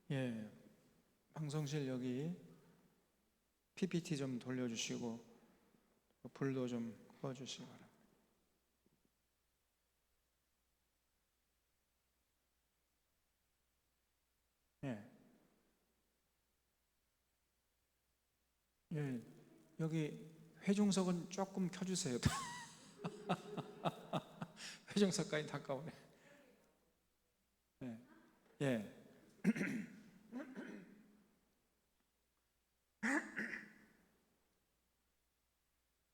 예, 방송실 여기 PPT 좀 돌려주시고 불도 좀 꺼주시기 바랍니다. 예, 예, 여기 회중석은 조금 켜주세요. 회중석까지 다 꺼버려. 예, 예.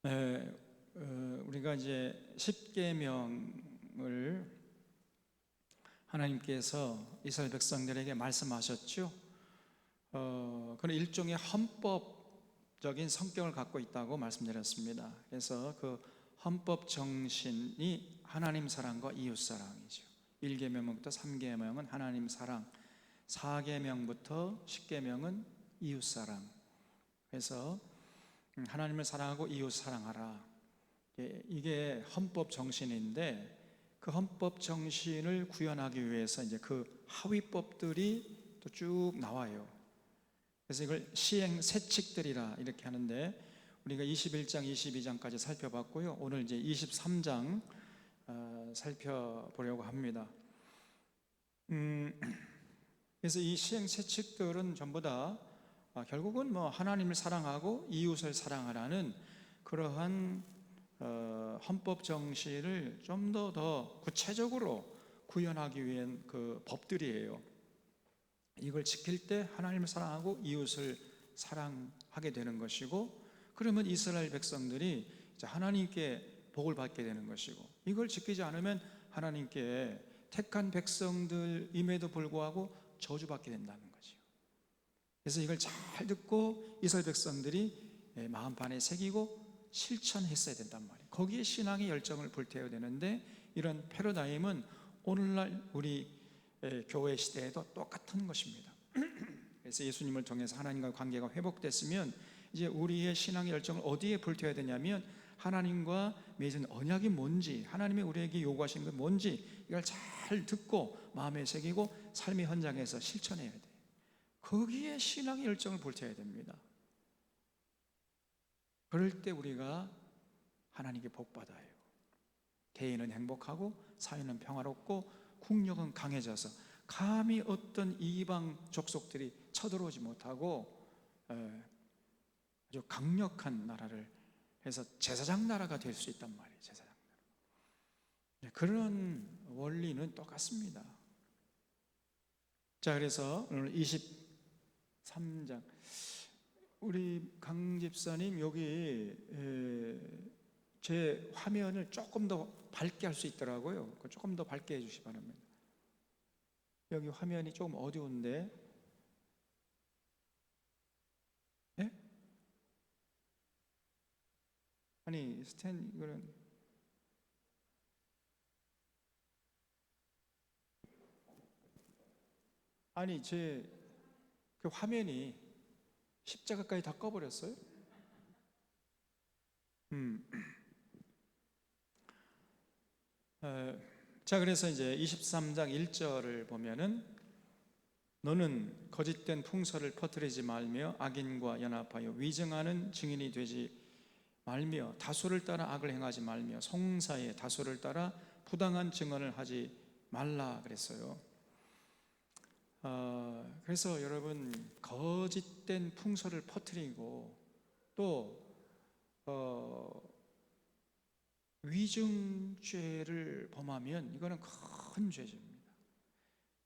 예, 우리가 이제 십계명을 하나님께서 이스라엘 백성들에게 말씀하셨죠. 그런 일종의 헌법적인 성격을 갖고 있다고 말씀드렸습니다. 그래서 그 헌법 정신이 하나님 사랑과 이웃 사랑이죠. 1계명부터 3계명은 하나님 사랑, 4계명부터 10계명은 이웃 사랑. 그래서 하나님을 사랑하고 이웃 사랑하라. 이게 헌법 정신인데, 그 헌법 정신을 구현하기 위해서 이제 그 하위법들이 또 쭉 나와요. 그래서 이걸 시행 세칙들이라 이렇게 하는데, 우리가 21장, 22장까지 살펴봤고요. 오늘 이제 23장 살펴보려고 합니다. 그래서 이 시행 세칙들은 전부 다 결국은 뭐 하나님을 사랑하고 이웃을 사랑하라는 그러한 헌법 정신을 좀 더 구체적으로 구현하기 위한 그 법들이에요. 이걸 지킬 때 하나님을 사랑하고 이웃을 사랑하게 되는 것이고, 그러면 이스라엘 백성들이 하나님께 복을 받게 되는 것이고, 이걸 지키지 않으면 하나님께 택한 백성들임에도 불구하고 저주받게 된다는 거죠. 그래서 이걸 잘 듣고 이스라엘 백성들이 마음판에 새기고 실천했어야 된단 말이에요. 거기에 신앙의 열정을 불태워야 되는데, 이런 패러다임은 오늘날 우리 교회 시대에도 똑같은 것입니다. 그래서 예수님을 통해서 하나님과 관계가 회복됐으면 이제 우리의 신앙의 열정을 어디에 불태워야 되냐면, 하나님과 맺은 언약이 뭔지, 하나님이 우리에게 요구하시는 게 뭔지 이걸 잘 듣고 마음에 새기고 삶의 현장에서 실천해야 돼요. 거기에 신앙의 열정을 불태워야 됩니다. 그럴 때 우리가 하나님께 복받아요. 개인은 행복하고 사회는 평화롭고 국력은 강해져서 감히 어떤 이방 족속들이 쳐들어오지 못하고 아주 강력한 나라를 해서 제사장 나라가 될 수 있단 말이에요. 제사장 나라. 그런 원리는 똑같습니다. 자, 그래서 오늘 23장 우리 강 집사님 여기 제 화면을 조금 더 밝게 할 수 있더라고요. 조금 더 밝게 해주시기 바랍니다. 여기 화면이 조금 어두운데, 예? 아니 이거는 아니 제 그 화면이 십자가까지 다 꺼버렸어요. 자, 그래서 이제 23장 1절을 보면은, 너는 거짓된 풍설을 퍼뜨리지 말며 악인과 연합하여 위증하는 증인이 되지 말며 다수를 따라 악을 행하지 말며 송사에 다수를 따라 부당한 증언을 하지 말라 그랬어요. 그래서 여러분, 거짓된 풍설을 퍼뜨리고 또 위증죄를 범하면 이거는 큰 죄입니다.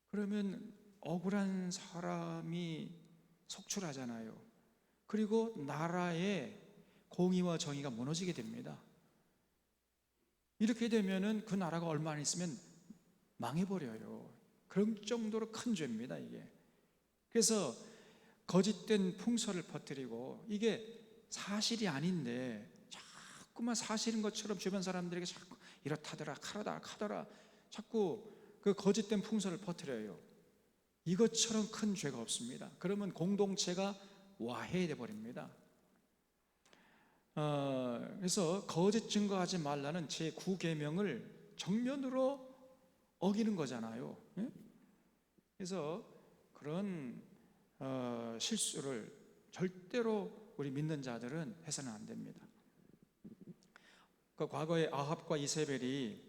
그러면 억울한 사람이 속출하잖아요. 그리고 나라의 공의와 정의가 무너지게 됩니다. 이렇게 되면은 그 나라가 얼마 안 있으면 망해버려요. 그런 정도로 큰 죄입니다, 이게. 그래서 거짓된 풍설을 퍼뜨리고, 이게 사실이 아닌데 자꾸만 사실인 것처럼 주변 사람들에게 자꾸 이렇다더라 카더라 자꾸 그 거짓된 풍설을 퍼뜨려요. 이것처럼 큰 죄가 없습니다. 그러면 공동체가 와해돼 버립니다. 그래서 거짓 증거하지 말라는 제 9계명을 정면으로 어기는 거잖아요. 그래서 그런 실수를 절대로 우리 믿는 자들은 해서는 안 됩니다. 그 과거에 아합과 이세벨이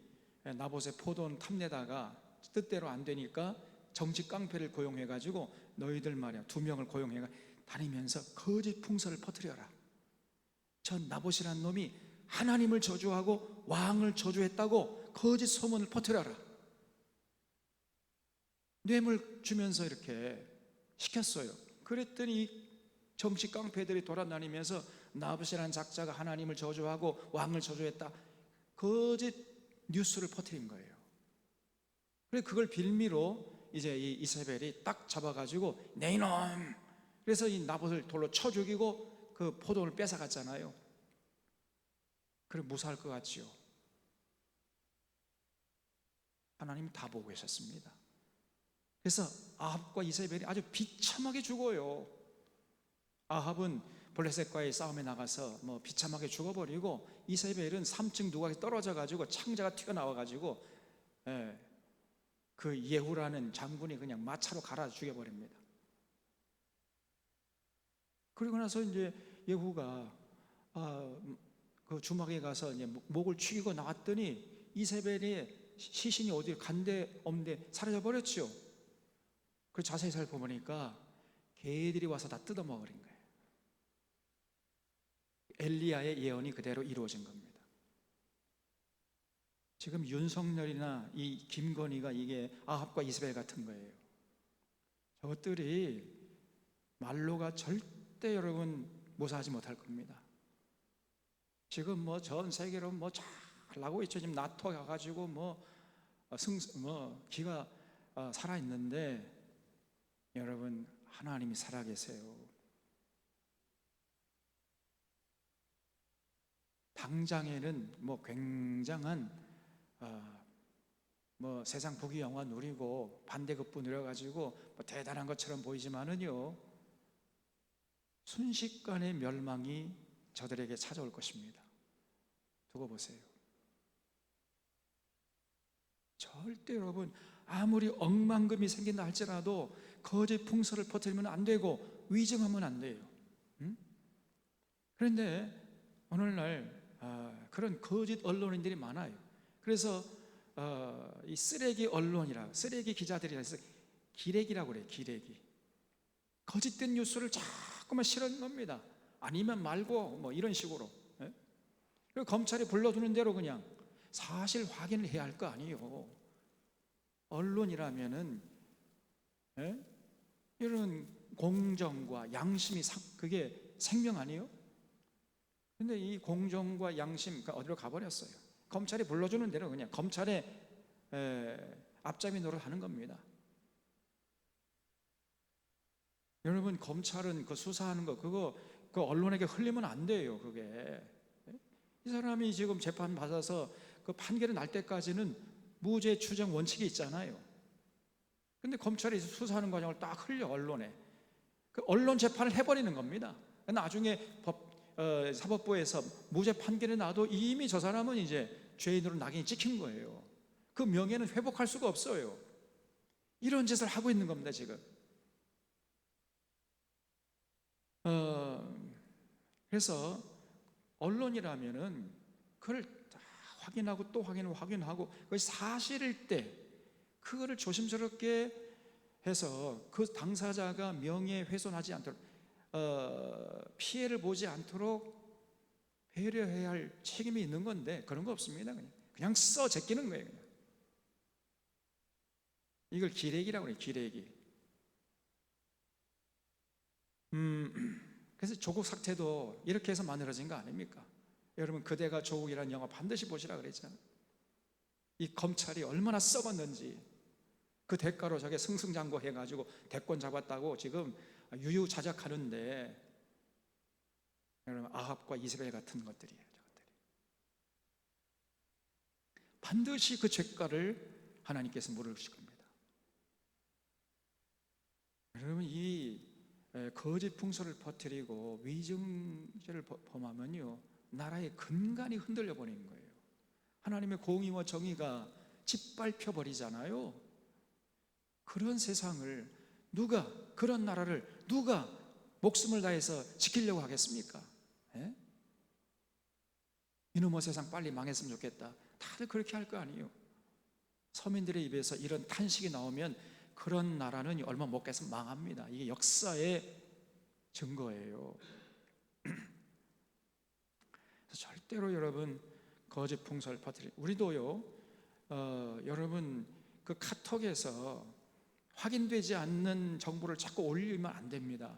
나봇의 포도원 탐내다가 뜻대로 안 되니까 정치 깡패를 고용해가지고 너희들 말이야 2명을 고용해가 다니면서 거짓 풍설을 퍼뜨려라. 저 나봇이란 놈이 하나님을 저주하고 왕을 저주했다고 거짓 소문을 퍼뜨려라. 뇌물 주면서 이렇게 시켰어요. 그랬더니 정치 깡패들이 돌아다니면서 나봇이라는 작자가 하나님을 저주하고 왕을 저주했다 거짓 뉴스를 퍼뜨린 거예요. 그래서 그걸 빌미로 이제 이 이세벨이 딱 잡아가지고 내 이놈, 그래서 이 나봇을 돌로 쳐 죽이고 그 포도원을 뺏어갔잖아요. 그래 무사할 것 같지요. 하나님이 다 보고 계셨습니다. 그래서 아합과 이세벨이 아주 비참하게 죽어요. 아합은 블레셋과의 싸움에 나가서 뭐 비참하게 죽어버리고, 이세벨은 3층 누각에 떨어져 가지고 창자가 튀어나와 가지고 그 예후라는 장군이 그냥 마차로 갈아 죽여버립니다. 그리고 나서 이제 예후가 그 주막에 가서 이제 목을 축이고 나왔더니 이세벨의 시신이 어디 간데 없는데 사라져 버렸죠. 그 자세히 살펴보니까 개들이 와서 다 뜯어먹어버린 거예요. 엘리야의 예언이 그대로 이루어진 겁니다. 지금 윤석열이나 이 김건희가 이게 아합과 이세벨 같은 거예요. 저것들이 말로가 절대 여러분 무사하지 못할 겁니다. 지금 뭐 전 세계로 뭐 잘 나고 있죠. 지금 나토 가가지고 기가 살아 있는데, 여러분 하나님이 살아계세요. 당장에는 뭐 굉장한 뭐 세상 부귀영화 누리고 반대급부 누려가지고 뭐 대단한 것처럼 보이지만은요, 순식간에 멸망이 저들에게 찾아올 것입니다. 두고 보세요. 절대 여러분 아무리 억만금이 생긴다 할지라도 거짓 풍설을 퍼뜨리면 안 되고 위증하면 안 돼요. 그런데 오늘날 그런 거짓 언론인들이 많아요. 그래서 이 쓰레기 언론이라, 쓰레기 기자들이라 해서 기레기라고 그래요. 기레기. 거짓된 뉴스를 자꾸만 실은 겁니다. 아니면 말고 뭐 이런 식으로. 그리고 검찰이 불러주는 대로 그냥 사실 확인을 해야 할 거 아니에요. 언론이라면은 이런 공정과 양심이 그게 생명 아니에요? 근데 이 공정과 양심 어디로 가버렸어요? 검찰이 불러주는 대로 그냥 검찰의 앞잡이 노릇 하는 겁니다. 여러분 검찰은 그 수사하는 거 그거 그 언론에게 흘리면 안 돼요. 그게 이 사람이 지금 재판 받아서 그 판결이 날 때까지는 무죄 추정 원칙이 있잖아요. 근데 검찰이 수사하는 과정을 딱 흘려 언론에. 그 언론 재판을 해버리는 겁니다. 나중에 사법부에서 무죄 판결이 나도 이미 저 사람은 이제 죄인으로 낙인이 찍힌 거예요. 그 명예는 회복할 수가 없어요. 이런 짓을 하고 있는 겁니다 지금. 그래서 언론이라면은 그걸 다 확인하고 또 확인하고 그것이 사실일 때 그거를 조심스럽게 해서 그 당사자가 명예훼손하지 않도록 피해를 보지 않도록 배려해야 할 책임이 있는 건데 그런 거 없습니다. 그냥 써 제끼는 거예요. 그냥. 이걸 기레기라고 해요. 기레기. 그래서 조국 사태도 이렇게 해서 만들어진 거 아닙니까? 여러분 그대가 조국이라는 영화 반드시 보시라 그랬잖아요. 이 검찰이 얼마나 썩었는지 그 대가로 저게 승승장구 해가지고 대권 잡았다고 지금 유유자적하는데, 여러분 아합과 이세벨 같은 것들이에요. 저것들이 반드시 그 죄가를 하나님께서 물으실 겁니다. 여러분 이 거짓 풍설을 퍼뜨리고 위증죄를 범하면요 나라의 근간이 흔들려 버리는 거예요. 하나님의 공의와 정의가 짓밟혀 버리잖아요. 그런 세상을 누가 그런 나라를 누가 목숨을 다해서 지키려고 하겠습니까? 예? 이놈의 세상 빨리 망했으면 좋겠다. 다들 그렇게 할 거 아니에요. 서민들의 입에서 이런 탄식이 나오면 그런 나라는 얼마 못 가서 망합니다. 이게 역사의 증거예요. 절대로 여러분 거짓 풍설 퍼뜨리. 우리도요. 여러분 그 카톡에서 확인되지 않는 정보를 자꾸 올리면 안 됩니다.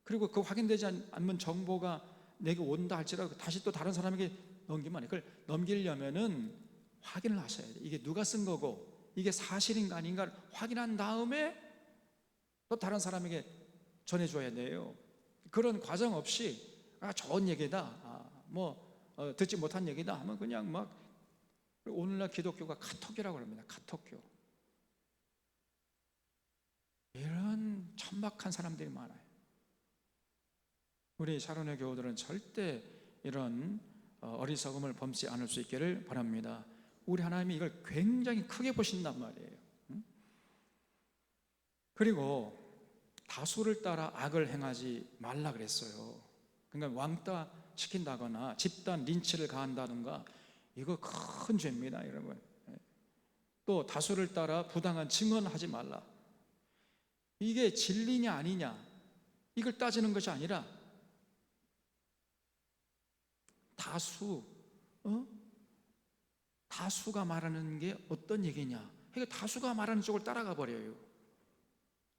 그리고 그 확인되지 않는 정보가 내게 온다 할지라도 다시 또 다른 사람에게 넘기면 안 돼요. 그걸 넘기려면은 확인을 하셔야 돼요. 이게 누가 쓴 거고 이게 사실인가 아닌가를 확인한 다음에 또 다른 사람에게 전해줘야 돼요. 그런 과정 없이 좋은 얘기다, 듣지 못한 얘기다 하면 그냥 막, 오늘날 기독교가 카톡이라고 합니다. 카톡교. 이런 천박한 사람들이 많아요. 우리 샤론의 교우들은 절대 이런 어리석음을 범치 않을 수 있기를 바랍니다. 우리 하나님이 이걸 굉장히 크게 보신단 말이에요. 그리고 다수를 따라 악을 행하지 말라 그랬어요. 그러니까 왕따 시킨다거나 집단 린치를 가한다든가 이거 큰 죄입니다, 여러분. 또 다수를 따라 부당한 증언하지 말라. 이게 진리냐 아니냐 이걸 따지는 것이 아니라 다수가 말하는 게 어떤 얘기냐, 그러니까 다수가 말하는 쪽을 따라가 버려요.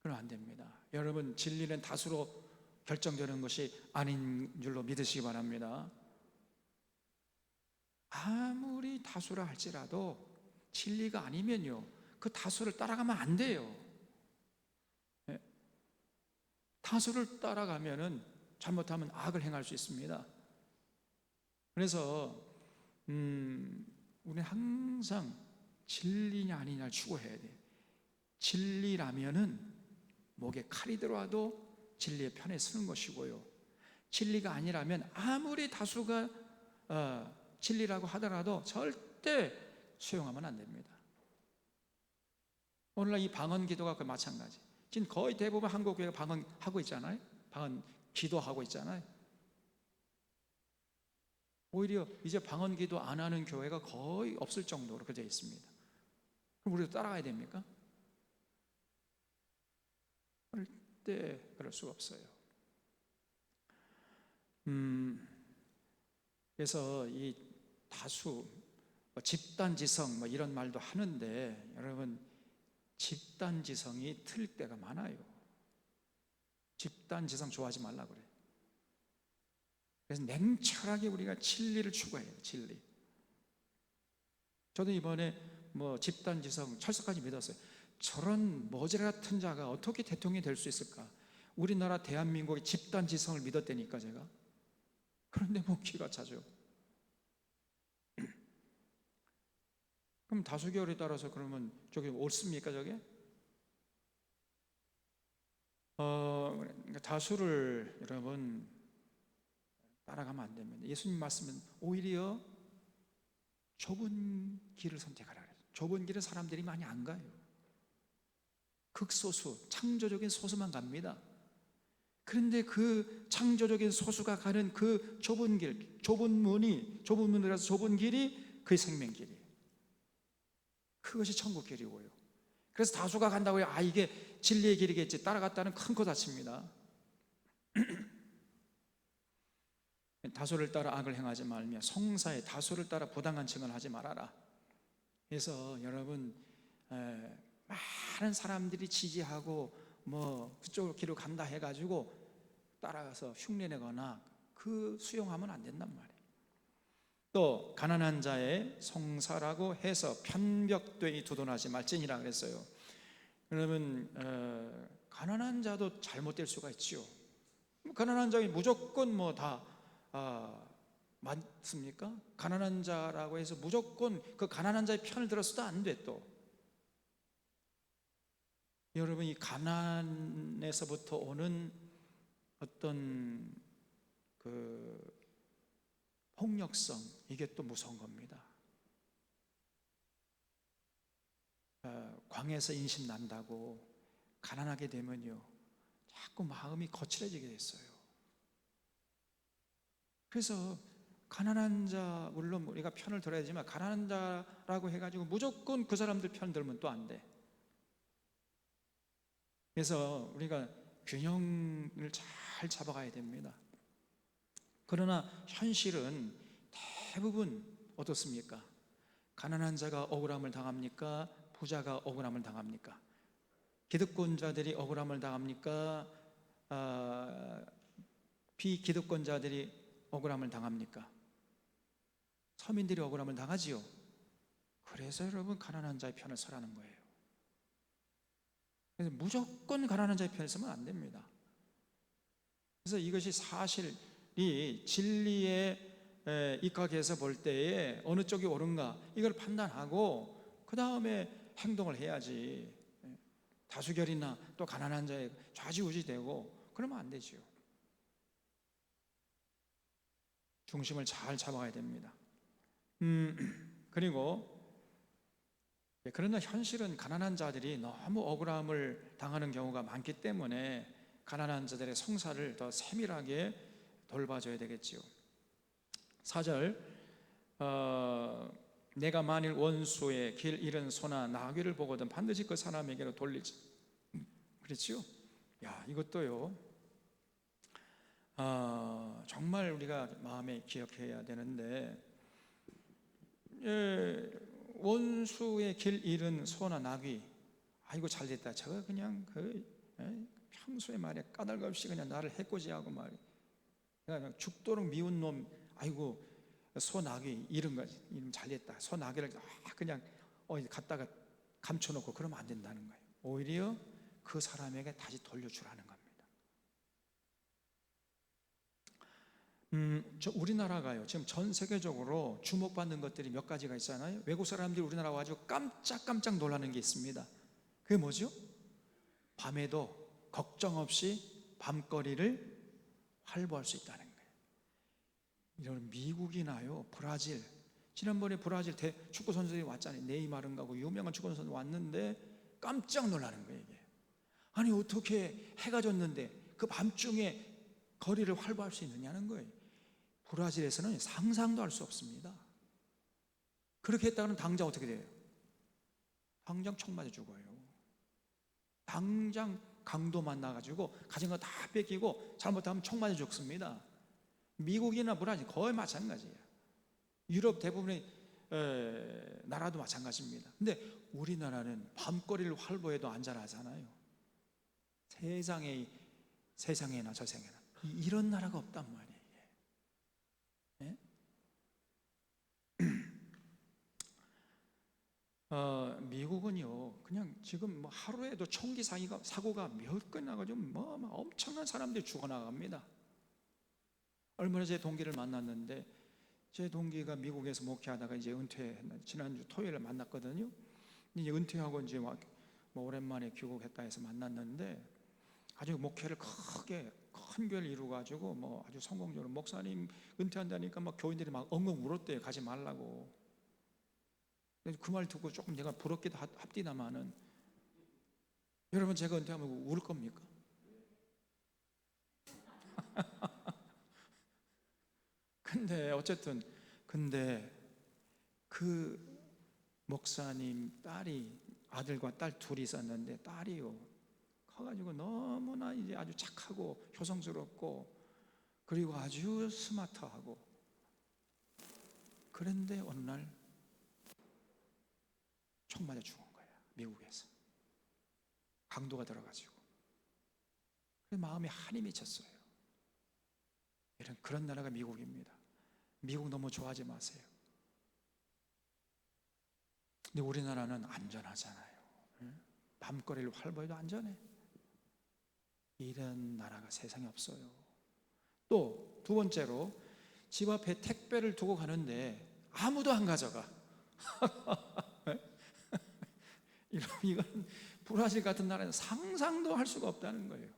그러면 안 됩니다. 여러분, 진리는 다수로 결정되는 것이 아닌 줄로 믿으시기 바랍니다. 아무리 다수라 할지라도 진리가 아니면요, 그 다수를 따라가면 안 돼요. 다수를 따라가면은 잘못하면 악을 행할 수 있습니다. 그래서 우리는 항상 진리냐 아니냐를 추구해야 돼요. 진리라면은 목에 칼이 들어와도 진리의 편에 서는 것이고요, 진리가 아니라면 아무리 다수가 진리라고 하더라도 절대 수용하면 안 됩니다. 오늘날 이 방언 기도가 그 마찬가지. 지금 거의 대부분 한국 교회가 방언하고 있잖아요. 방언 기도하고 있잖아요. 오히려 이제 방언 기도 안 하는 교회가 거의 없을 정도로 그렇게 되어 있습니다. 그럼 우리도 따라가야 됩니까? 절대 그럴 수가 없어요. 그래서 이 다수, 집단지성 이런 말도 하는데, 여러분, 집단지성이 틀릴 때가 많아요. 집단지성 좋아하지 말라 그래요. 그래서 냉철하게 우리가 진리를 추구해요. 진리. 저도 이번에 집단지성 철석까지 믿었어요. 저런 머지래 같은 자가 어떻게 대통령이 될 수 있을까? 우리나라 대한민국의 집단지성을 믿었다니까 제가. 그런데 기가 차죠. 그럼 다수결에 따라서 그러면 저게 옳습니까, 저게? 다수를 여러분 따라가면 안 됩니다. 예수님 말씀은 오히려 좁은 길을 선택하라 그래요. 좁은 길은 사람들이 많이 안 가요. 극소수, 창조적인 소수만 갑니다. 그런데 그 창조적인 소수가 가는 그 좁은 길, 좁은 문이라서 좁은 길이 그의 생명길이에요. 그것이 천국길이고요. 그래서 다수가 간다고요, 이게 진리의 길이겠지, 따라갔다는 큰 코 다칩니다. 다수를 따라 악을 행하지 말며 성사에 다수를 따라 부당한 증언을 하지 말아라. 그래서 여러분, 많은 사람들이 지지하고 그쪽 길로 간다 해가지고 따라가서 흉내내거나 수용하면 안 된단 말이에요. 또 가난한 자의 성사라고 해서 편벽되이 두둔하지 말지니라 그랬어요. 그러면 가난한 자도 잘못될 수가 있죠. 가난한 자가 무조건 다 맞습니까? 가난한 자라고 해서 무조건 그 가난한 자의 편을 들어서도 안 돼. 또 여러분, 이 가난에서부터 오는 어떤 그 폭력성, 이게 또 무서운 겁니다. 광에서 인심 난다고 가난하게 되면요, 자꾸 마음이 거칠어지게 됐어요. 그래서 가난한 자, 물론 우리가 편을 들어야 되지만 가난한 자라고 해가지고 무조건 그 사람들 편 들면 또 안 돼. 그래서 우리가 균형을 잘 잡아가야 됩니다. 그러나 현실은 대부분 어떻습니까? 가난한 자가 억울함을 당합니까? 부자가 억울함을 당합니까? 기득권자들이 억울함을 당합니까? 비기득권자들이 억울함을 당합니까? 서민들이 억울함을 당하지요. 그래서 여러분 가난한 자의 편을 서라는 거예요. 그래서 무조건 가난한 자의 편에 서면 안 됩니다. 그래서 이것이 사실이 진리에 입각해서 볼 때에 어느 쪽이 옳은가 이걸 판단하고 그 다음에 행동을 해야지, 다수결이나 또 가난한 자에 좌지우지되고 그러면 안 되지요. 중심을 잘 잡아야 됩니다. 그리고 그러나 현실은 가난한 자들이 너무 억울함을 당하는 경우가 많기 때문에 가난한 자들의 성사를 더 세밀하게 돌봐줘야 되겠지요. 4절, 내가 만일 원수의 길 잃은 소나 나귀를 보거든 반드시 그 사람에게로 돌리지. 그렇지요? 야, 이것도요, 정말 우리가 마음에 기억해야 되는데, 원수의 길 잃은 소나 나귀, 아이고 잘됐다, 저거 그냥 평소에 말이야 까닭 없이 그냥 나를 해코지하고 말이야 그냥 죽도록 미운 놈, 아이고 소 나귀 잃은 거지, 이름 잘됐다, 소 나귀를 그냥 어디 갖다가 감춰놓고 그러면 안 된다는 거예요. 오히려 그 사람에게 다시 돌려주라는 겁니다. 우리나라가요, 지금 전 세계적으로 주목받는 것들이 몇 가지가 있잖아요. 외국 사람들이 우리나라 와가지고 깜짝 놀라는 게 있습니다. 그게 뭐죠? 밤에도 걱정 없이 밤거리를 활보할 수 있다는 거예요. 이런 미국이나요, 브라질, 지난번에 브라질 축구 선수들이 왔잖아요. 네이마르인가고 유명한 축구 선수 왔는데 깜짝 놀라는 거예요. 이게 아니 어떻게 해가 졌는데 그 밤중에 거리를 활보할 수 있느냐는 거예요. 브라질에서는 상상도 할 수 없습니다. 그렇게 했다가는 당장 어떻게 돼요? 당장 총 맞아 죽어요. 당장 강도 만나가지고 가진 거 다 뺏기고 잘못하면 총 맞아 죽습니다. 미국이나 브라질 거의 마찬가지예요. 유럽 대부분의 나라도 마찬가지입니다. 근데 우리나라는 밤거리를 활보해도 안전하잖아요. 세상에나 저세상에나 이런 나라가 없단 말이에요. 네? 미국은요, 그냥 지금 뭐 하루에도 총기 사고가 몇 건 나가지고 뭐 엄청난 사람들이 죽어나갑니다. 얼마 전에 제 동기를 만났는데, 제 동기가 미국에서 목회하다가 이제 지난주 토요일에 만났거든요. 이제 은퇴하고 이제 뭐 오랜만에 귀국했다 해서 만났는데, 아주 목회를 크게 큰 교회를 이루어가지고 뭐 아주 성공적으로 목사님 은퇴한다니까 막 교인들이 막 엉엉 울었대요. 가지 말라고. 그 말 듣고 조금 내가 부럽기도 합디다마는, 여러분 제가 은퇴하면 울 겁니까? 근데 어쨌든 그 목사님 딸이, 아들과 딸 둘이 있었는데 딸이요 커가지고 너무나 이제 아주 착하고 효성스럽고 그리고 아주 스마트하고, 그런데 어느 날 총 맞아 죽은 거야. 미국에서 강도가 들어가지고. 마음에 한이 맺혔어요. 그런 나라가 미국입니다. 미국 너무 좋아하지 마세요. 근데 우리나라는 안전하잖아요. 밤거리를 활보해도 안전해. 이런 나라가 세상에 없어요. 또 두 번째로, 집 앞에 택배를 두고 가는데 아무도 안 가져가. 이건 브라질 같은 나라는 상상도 할 수가 없다는 거예요.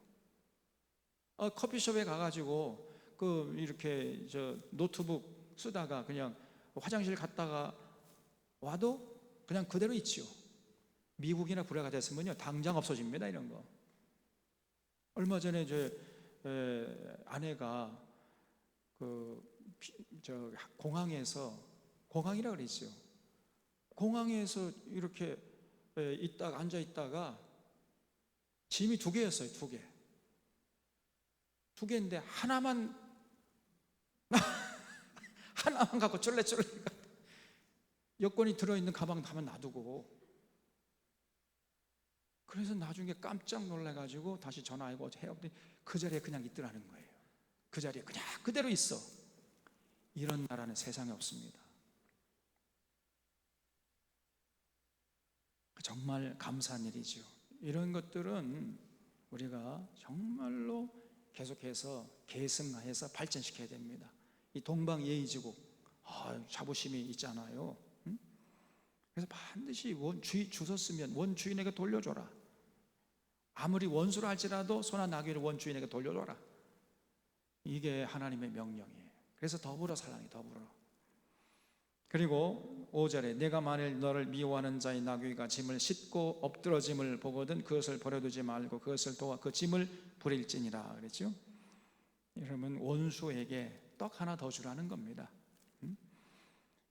커피숍에 가가지고 이렇게 노트북 쓰다가 그냥 화장실 갔다가 와도 그냥 그대로 있지요. 미국이나 불화가 됐으면요 당장 없어집니다. 이런 거. 얼마 전에 아내가 공항이라 그랬어요. 공항에서 이렇게 앉아 있다가 짐이 2개였어요. 2개. 2개인데 하나만 갖고 쫄래쫄래 여권이 들어있는 가방 다만 놔두고, 그래서 나중에 깜짝 놀라가지고 다시 전화하고 해봤더니 그 자리에 그냥 있더라는 거예요. 그 자리에 그냥 그대로 있어. 이런 나라는 세상에 없습니다. 정말 감사한 일이죠. 이런 것들은 우리가 정말로 계속해서 계승해서 발전시켜야 됩니다. 이 동방예의지국 자부심이 있잖아요. 그래서 반드시 주웠으면 원주인에게 돌려줘라. 아무리 원수라 할지라도 소나 나귀를 원주인에게 돌려줘라. 이게 하나님의 명령이에요. 그래서 더불어 살라니, 더불어. 그리고 5절에 내가 만일 너를 미워하는 자의 나귀가 짐을 싣고 엎드러짐을 보거든 그것을 버려두지 말고 그것을 도와 그 짐을 부릴지니라 그랬죠. 여러분, 원수에게 떡 하나 더 주라는 겁니다.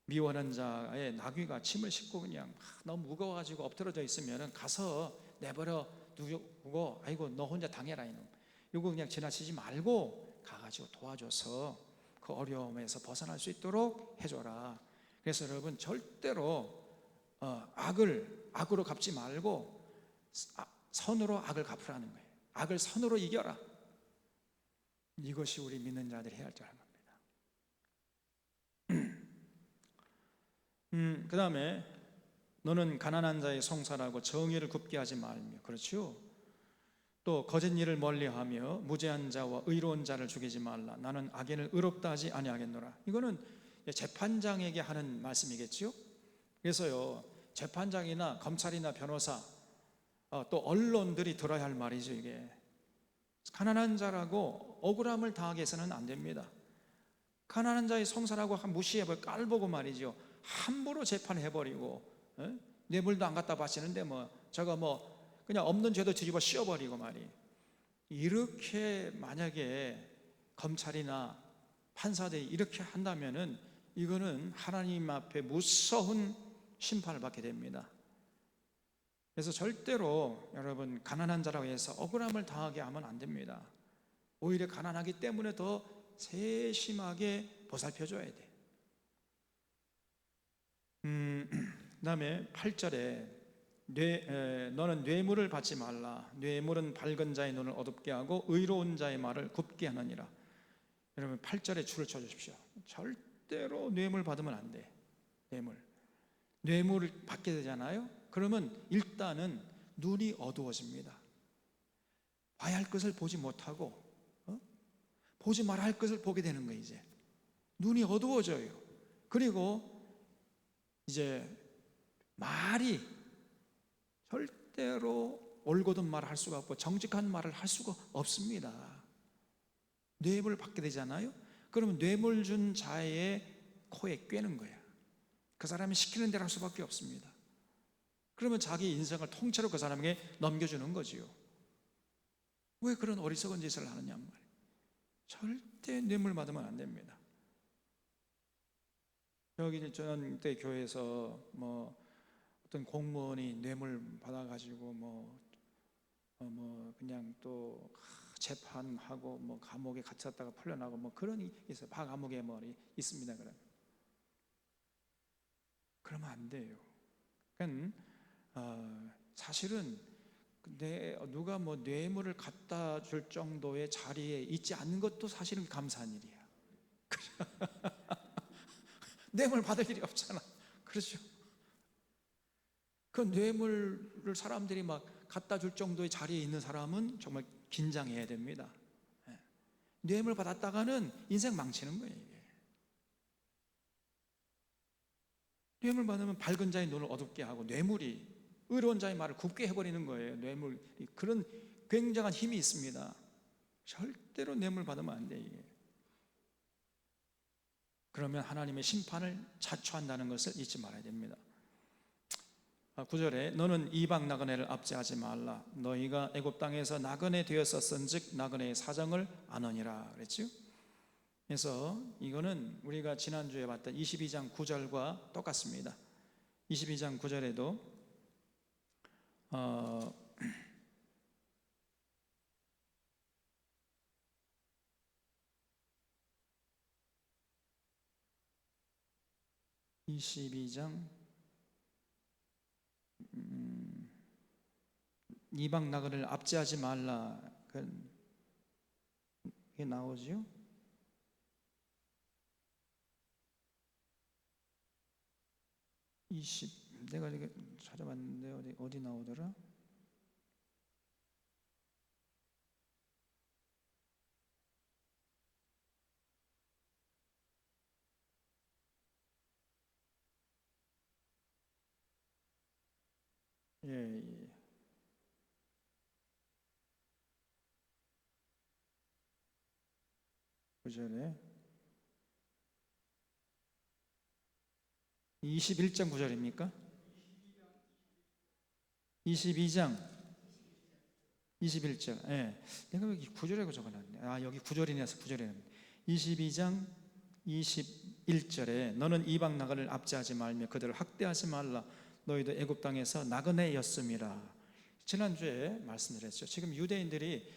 미워하는 자의 나귀가 짐을 싣고 그냥 너무 무거워가지고 엎드러져 있으면 가서 내버려 두고 아이고 너 혼자 당해라 이놈, 이거 그냥 지나치지 말고 가가지고 도와줘서 그 어려움에서 벗어날 수 있도록 해줘라. 그래서 여러분, 절대로 악으로 갚지 말고 선으로 악을 갚으라는 거예요. 악을 선으로 이겨라. 이것이 우리 믿는 자들이 해야 할 줄 아는 겁니다. 그 다음에 너는 가난한 자의 송사라고 정의를 굽게 하지 말며, 그렇죠? 또 거짓 일을 멀리하며 무죄한 자와 의로운 자를 죽이지 말라. 나는 악인을 의롭다 하지 아니하겠노라. 이거는 재판장에게 하는 말씀이겠죠. 그래서요, 재판장이나 검찰이나 변호사, 또 언론들이 들어야 할 말이죠. 이게 가난한 자라고 억울함을 당하게 해서는 안 됩니다. 가난한 자의 송사라고 무시해버리고 깔보고 말이죠, 함부로 재판해버리고 뇌물도 안 갖다 바치는데 저거 그냥 없는 죄도 뒤집어 씌워버리고 말이, 이렇게 만약에 검찰이나 판사들이 이렇게 한다면은 이거는 하나님 앞에 무서운 심판을 받게 됩니다. 그래서 절대로 여러분, 가난한 자라고 해서 억울함을 당하게 하면 안 됩니다. 오히려 가난하기 때문에 더 세심하게 보살펴줘야 돼. 그 다음에 8절에 너는 뇌물을 받지 말라. 뇌물은 밝은 자의 눈을 어둡게 하고 의로운 자의 말을 굽게 하느니라. 여러분, 8절에 줄을 쳐주십시오. 절대로 뇌물 받으면 안 돼. 뇌물을 받게 되잖아요. 그러면 일단은 눈이 어두워집니다. 봐야 할 것을 보지 못하고 보지 말아야 할 것을 보게 되는 거예요. 이제 눈이 어두워져요. 그리고 이제 말이 절대로 올곧은 말을 할 수가 없고 정직한 말을 할 수가 없습니다. 뇌물을 받게 되잖아요. 그러면 뇌물 준 자의 코에 꿰는 거야. 그 사람이 시키는 대로 할 수밖에 없습니다. 그러면 자기 인생을 통째로 그 사람에게 넘겨주는 거지요. 왜 그런 어리석은 짓을 하느냐 말이에요. 절대 뇌물 받으면 안 됩니다. 여기 저는 그때 교회에서 어떤 공무원이 뇌물 받아가지고 그냥 또 재판하고 감옥에 갇혔다가 풀려나고 그런 게 있어요. 감옥에 있습니다. 그러면 안 돼요. 그러니까 사실은 누가 뇌물을 갖다 줄 정도의 자리에 있지 않는 것도 사실은 감사한 일이야. 뇌물 받을 일이 없잖아. 그렇죠? 그 뇌물을 사람들이 갖다 줄 정도의 자리에 있는 사람은 정말 긴장해야 됩니다. 뇌물 받았다가는 인생 망치는 거예요. 이게. 뇌물 받으면 밝은 자의 눈을 어둡게 하고 뇌물이 의로운 자의 말을 굽게 해버리는 거예요. 뇌물이 그런 굉장한 힘이 있습니다. 절대로 뇌물 받으면 안 돼. 이게. 그러면 하나님의 심판을 자초한다는 것을 잊지 말아야 됩니다. 9절에 너는 이방 나그네를 압제하지 말라. 너희가 애굽 땅에서 나그네 되었었은즉 나그네의 사정을 아느니라 그랬죠. 그래서 이거는 우리가 지난주에 봤던 22장 9절과 똑같습니다. 22장 9절에도 22장 이방 나그네를 압제하지 말라. 그게 나오죠. 내가 이게 찾아봤는데 어디 나오더라? 예. 9절에 21장 9절입니까? 22장 21절. 예. 내가 여기 9절이라고 적어놨네. 여기 9절이라서 9절이네. 22장 21절에 너는 이방 나그네를 압제하지 말며 그들을 학대하지 말라. 너희도 애굽 땅에서 나그네였음이라. 지난주에 말씀드렸죠. 지금 유대인들이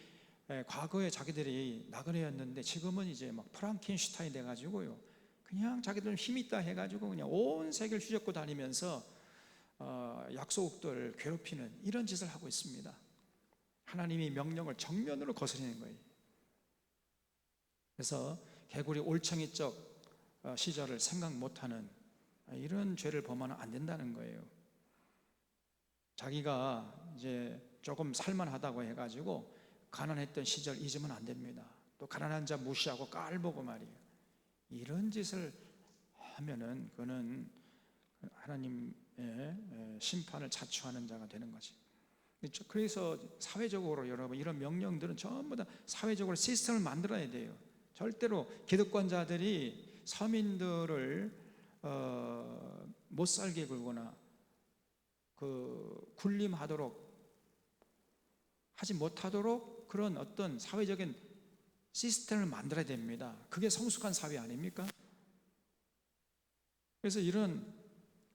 과거에 자기들이 나그네였는데 지금은 이제 막 프랑켄슈타인 돼가지고요. 그냥 자기들은 힘 있다 해가지고 그냥 온 세계를 휘젓고 다니면서 약소국들 괴롭히는 이런 짓을 하고 있습니다. 하나님이 명령을 정면으로 거스르는 거예요. 그래서 개구리 올챙이적 시절을 생각 못하는 이런 죄를 범하면 안 된다는 거예요. 자기가 이제 조금 살만하다고 해가지고 가난했던 시절 잊으면 안 됩니다. 또 가난한 자 무시하고 깔보고 말이에요. 이런 짓을 하면은 그는 하나님의 심판을 자초하는 자가 되는 거지. 그래서 사회적으로 여러분 이런 명령들은 전부 다 사회적으로 시스템을 만들어야 돼요. 절대로 기득권자들이 서민들을 못 살게 굴거나 군림하도록 하지 못하도록 그런 어떤 사회적인 시스템을 만들어야 됩니다. 그게 성숙한 사회 아닙니까? 그래서 이런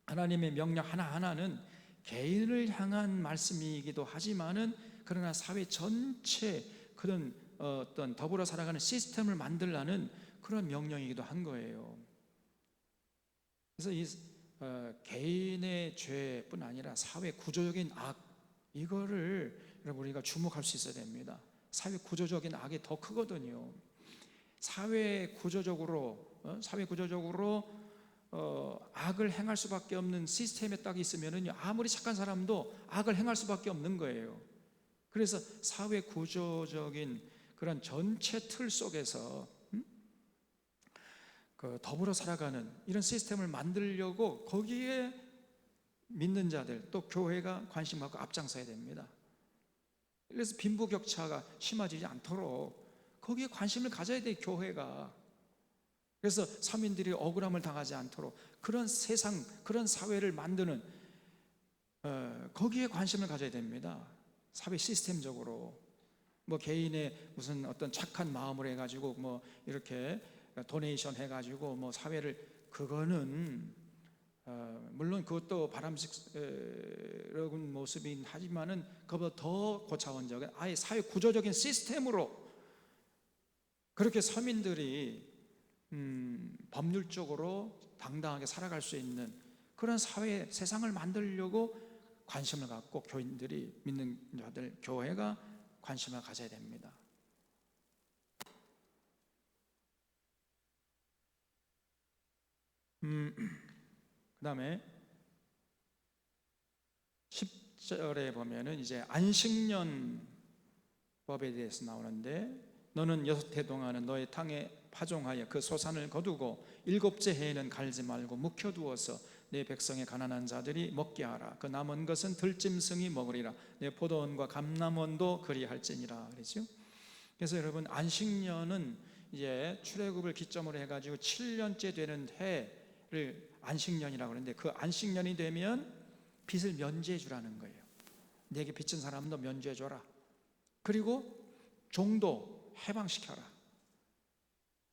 하나님의 명령 하나하나는 개인을 향한 말씀이기도 하지만은 그러나 사회 전체 그런 어떤 더불어 살아가는 시스템을 만들라는 그런 명령이기도 한 거예요. 그래서 이 개인의 죄뿐 아니라 사회 구조적인 악, 이거를 여러분 우리가 주목할 수 있어야 됩니다. 사회 구조적인 악이 더 크거든요. 사회 구조적으로 악을 행할 수밖에 없는 시스템에 딱 있으면은요, 아무리 착한 사람도 악을 행할 수밖에 없는 거예요. 그래서 사회 구조적인 그런 전체 틀 속에서 더불어 살아가는 이런 시스템을 만들려고 거기에 믿는 자들 또 교회가 관심 갖고 앞장서야 됩니다. 그래서 빈부격차가 심해지지 않도록 거기에 관심을 가져야 돼, 교회가. 그래서 서민들이 억울함을 당하지 않도록 그런 세상, 그런 사회를 만드는 거기에 관심을 가져야 됩니다. 사회 시스템적으로 뭐 개인의 무슨 어떤 착한 마음을 해가지고 뭐 이렇게 도네이션 해가지고 뭐 사회를, 그거는 물론 그것도 바람직스러운 모습이긴 하지만은 그보다 더 고차원적인 아예 사회 구조적인 시스템으로 그렇게 서민들이 법률적으로 당당하게 살아갈 수 있는 그런 사회, 세상을 만들려고 관심을 갖고 교인들이, 믿는 자들, 교회가 관심을 가져야 됩니다. 그 다음에 10절에 보면은 이제 안식년 법에 대해서 나오는데, 너는 6해 동안은 너의 땅에 파종하여 그 소산을 거두고 7째 해에는 갈지 말고 묵혀두어서 내 백성의 가난한 자들이 먹게 하라. 그 남은 것은 들짐승이 먹으리라. 내 포도원과 감람원도 그리할지니라. 그렇죠? 그래서 여러분, 안식년은 이제 출애굽을 기점으로 해가지고 7년째 되는 해를 안식년이라고 하는데, 그 안식년이 되면 빚을 면제해 주라는 거예요. 내게 빚진 사람도 면제해 줘라. 그리고 종도 해방시켜라.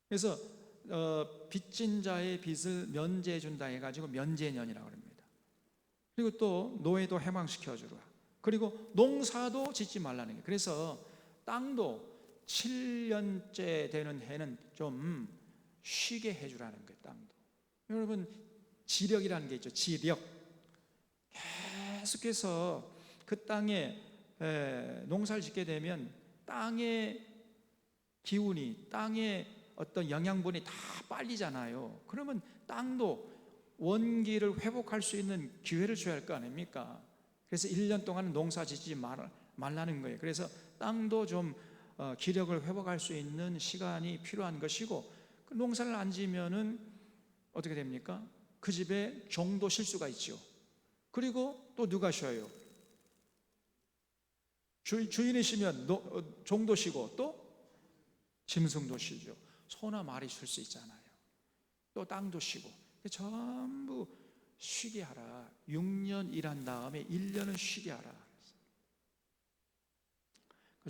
그래서 빚진 자의 빚을 면제해 준다 해가지고 면제년이라고 합니다. 그리고 또 노예도 해방시켜 주라. 그리고 농사도 짓지 말라는 거예요. 그래서 땅도 7년째 되는 해는 좀 쉬게 해주라는 거예요. 땅도. 여러분, 지력이라는 게 있죠. 지력. 계속해서 그 땅에 농사를 짓게 되면 땅의 기운이, 땅의 어떤 영양분이 다 빨리잖아요. 그러면 땅도 원기를 회복할 수 있는 기회를 줘야 할 거 아닙니까? 그래서 1년 동안 농사 짓지 말라는 거예요. 그래서 땅도 좀 기력을 회복할 수 있는 시간이 필요한 것이고, 그 농사를 안 지면은 어떻게 됩니까? 그 집에 종도 쉴 수가 있죠. 그리고 또 누가 쉬어요? 주인이 쉬면 종도 쉬고 또 짐승도 쉬죠. 소나 말이 쉴 수 있잖아요. 또 땅도 쉬고. 전부 쉬게 하라. 6년 일한 다음에 1년은 쉬게 하라.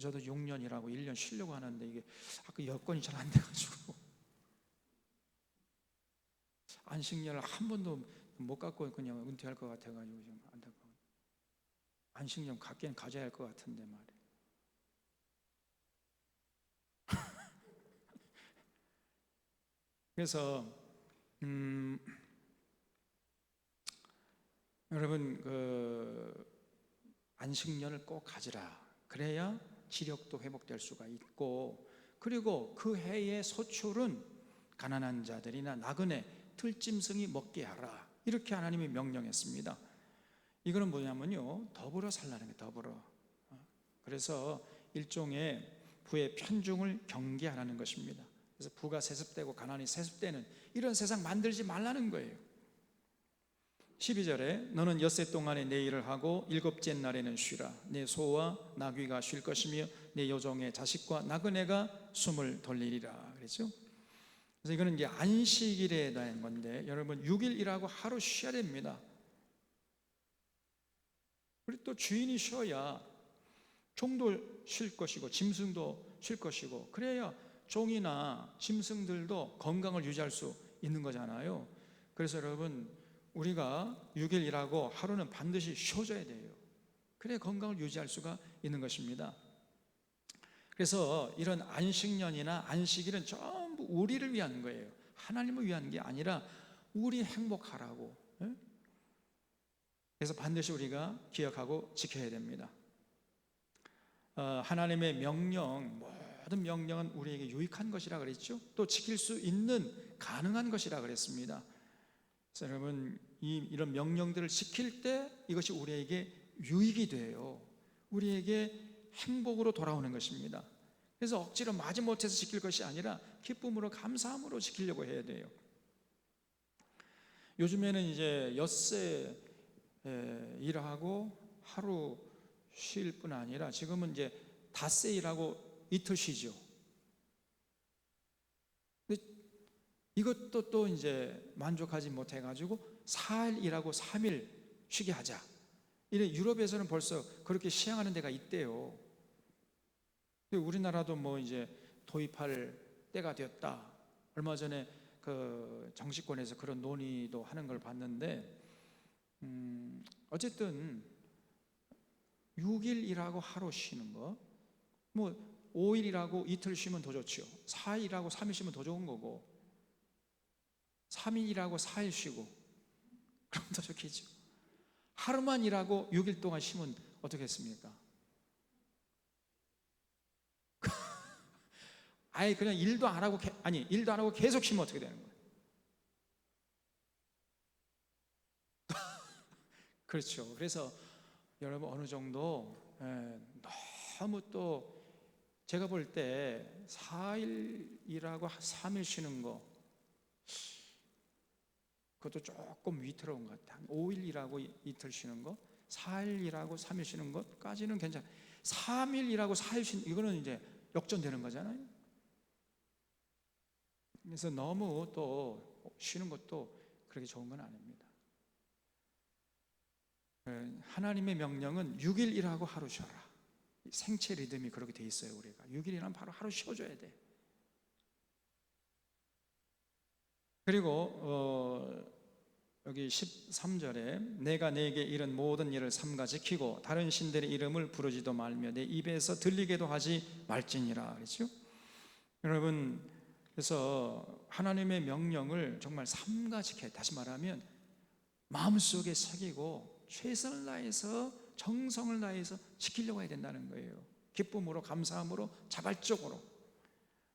저도 6년 일하고 1년 쉬려고 하는데 이게 아까 여건이 잘 안 돼가지고 안식년을 한 번도 못 갖고 그냥 은퇴할 것 같아가지고 좀 안타까워. 안식년 갖기는 가져야 할 것 같은데 말이에요. 그래서 여러분, 그 안식년을 꼭 가지라. 그래야 지력도 회복될 수가 있고, 그리고 그 해의 소출은 가난한 자들이나 나그네, 들짐승이 먹게 하라. 이렇게 하나님이 명령했습니다. 이거는 뭐냐면요, 더불어 살라는 거예요. 더불어. 그래서 일종의 부의 편중을 경계하라는 것입니다. 그래서 부가 세습되고 가난이 세습되는 이런 세상 만들지 말라는 거예요. 12절에 너는 엿새 동안에 내 일을 하고 일곱째 날에는 쉬라. 내 소와 나귀가 쉴 것이며 내 여종의 자식과 나그네가 숨을 돌리리라. 그랬죠. 그래서 이거는 이제 안식일에 대한 건데, 여러분 6일 일하고 하루 쉬어야 됩니다. 그리고 또 주인이 쉬어야 종도 쉴 것이고 짐승도 쉴 것이고, 그래야 종이나 짐승들도 건강을 유지할 수 있는 거잖아요. 그래서 여러분, 우리가 6일 일하고 하루는 반드시 쉬어줘야 돼요. 그래야 건강을 유지할 수가 있는 것입니다. 그래서 이런 안식년이나 안식일은 전부 우리를 위한 거예요. 하나님을 위한 게 아니라 우리 행복하라고. 그래서 반드시 우리가 기억하고 지켜야 됩니다. 하나님의 명령, 모든 명령은 우리에게 유익한 것이라 그랬죠. 또 지킬 수 있는 가능한 것이라 그랬습니다. 그래서 여러분, 이런 명령들을 지킬 때 이것이 우리에게 유익이 돼요. 우리에게 행복으로 돌아오는 것입니다. 그래서 억지로 마지못해서 지킬 것이 아니라 기쁨으로, 감사함으로 지키려고 해야 돼요. 요즘에는 이제 엿새 일하고 하루 쉴 뿐 아니라 지금은 이제 닷새 일하고 이틀 쉬죠. 이것도 또 이제 만족하지 못해가지고 4일 일하고 3일 쉬게 하자. 이래 유럽에서는 벌써 그렇게 시행하는 데가 있대요. 우리나라도 뭐 이제 도입할 때가 되었다. 얼마 전에 그 정치권에서 그런 논의도 하는 걸 봤는데, 어쨌든 6일 일하고 하루 쉬는 거, 뭐 5일 일하고 이틀 쉬면 더 좋죠. 4일 일하고 3일 쉬면 더 좋은 거고, 3일 일하고 4일 쉬고 그럼 더 좋겠죠. 하루만 일하고 6일 동안 쉬면 어떻겠습니까? 아예 그냥 일도 안 하고 계속 쉬면 어떻게 되는 거예요? 그렇죠. 그래서 여러분, 어느 정도 너무 또 제가 볼 때 4일 일하고 3일 쉬는 거, 그것도 조금 위태로운 것 같아요. 5일 일하고 이틀 쉬는 거, 4일 일하고 3일 쉬는 것까지는 괜찮아요. 3일 일하고 4일 쉬는, 이거는 이제 역전되는 거잖아요. 그래서 너무 또 쉬는 것도 그렇게 좋은 건 아닙니다. 하나님의 명령은 6일 일하고 하루 쉬어라. 생체 리듬이 그렇게 돼 있어요. 우리가 6일 일하면 바로 하루 쉬어줘야 돼. 그리고 여기 13절에 내가 내게 이른 모든 일을 삼가 지키고 다른 신들의 이름을 부르지도 말며 내 입에서 들리게도 하지 말지니라 그랬죠. 여러분, 그래서 하나님의 명령을 정말 삼가 지켜야, 다시 말하면 마음속에 새기고 최선을 다해서 정성을 다해서 지키려고 해야 된다는 거예요. 기쁨으로, 감사함으로, 자발적으로.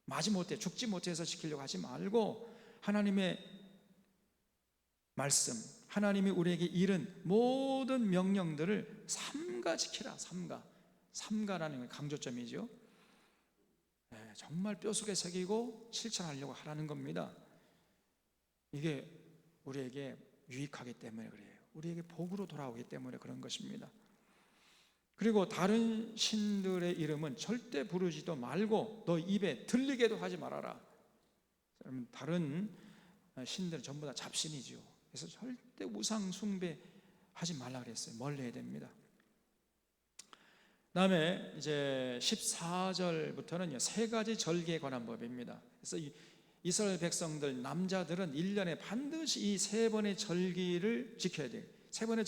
마지못해 죽지 못해서 지키려고 하지 말고 하나님의 말씀, 하나님이 우리에게 이른 모든 명령들을 삼가 지키라. 삼가라는 게 강조점이죠. 정말 뼈속에 새기고 실천하려고 하라는 겁니다. 이게 우리에게 유익하기 때문에 그래요. 우리에게 복으로 돌아오기 때문에 그런 것입니다. 그리고 다른 신들의 이름은 절대 부르지도 말고 너 입에 들리게도 하지 말아라. 다른 신들은 전부 다 잡신이죠. 그래서 절대 우상 숭배하지 말라 그랬어요. 멀리 해야 됩니다. 다음에 이제 14절부터는 세 가지 절기에 관한 법입니다. 그래서 이스라엘 백성들, 남자들은 1년에 반드시 이 세 번의 절기를 지켜야 돼요. 세 번의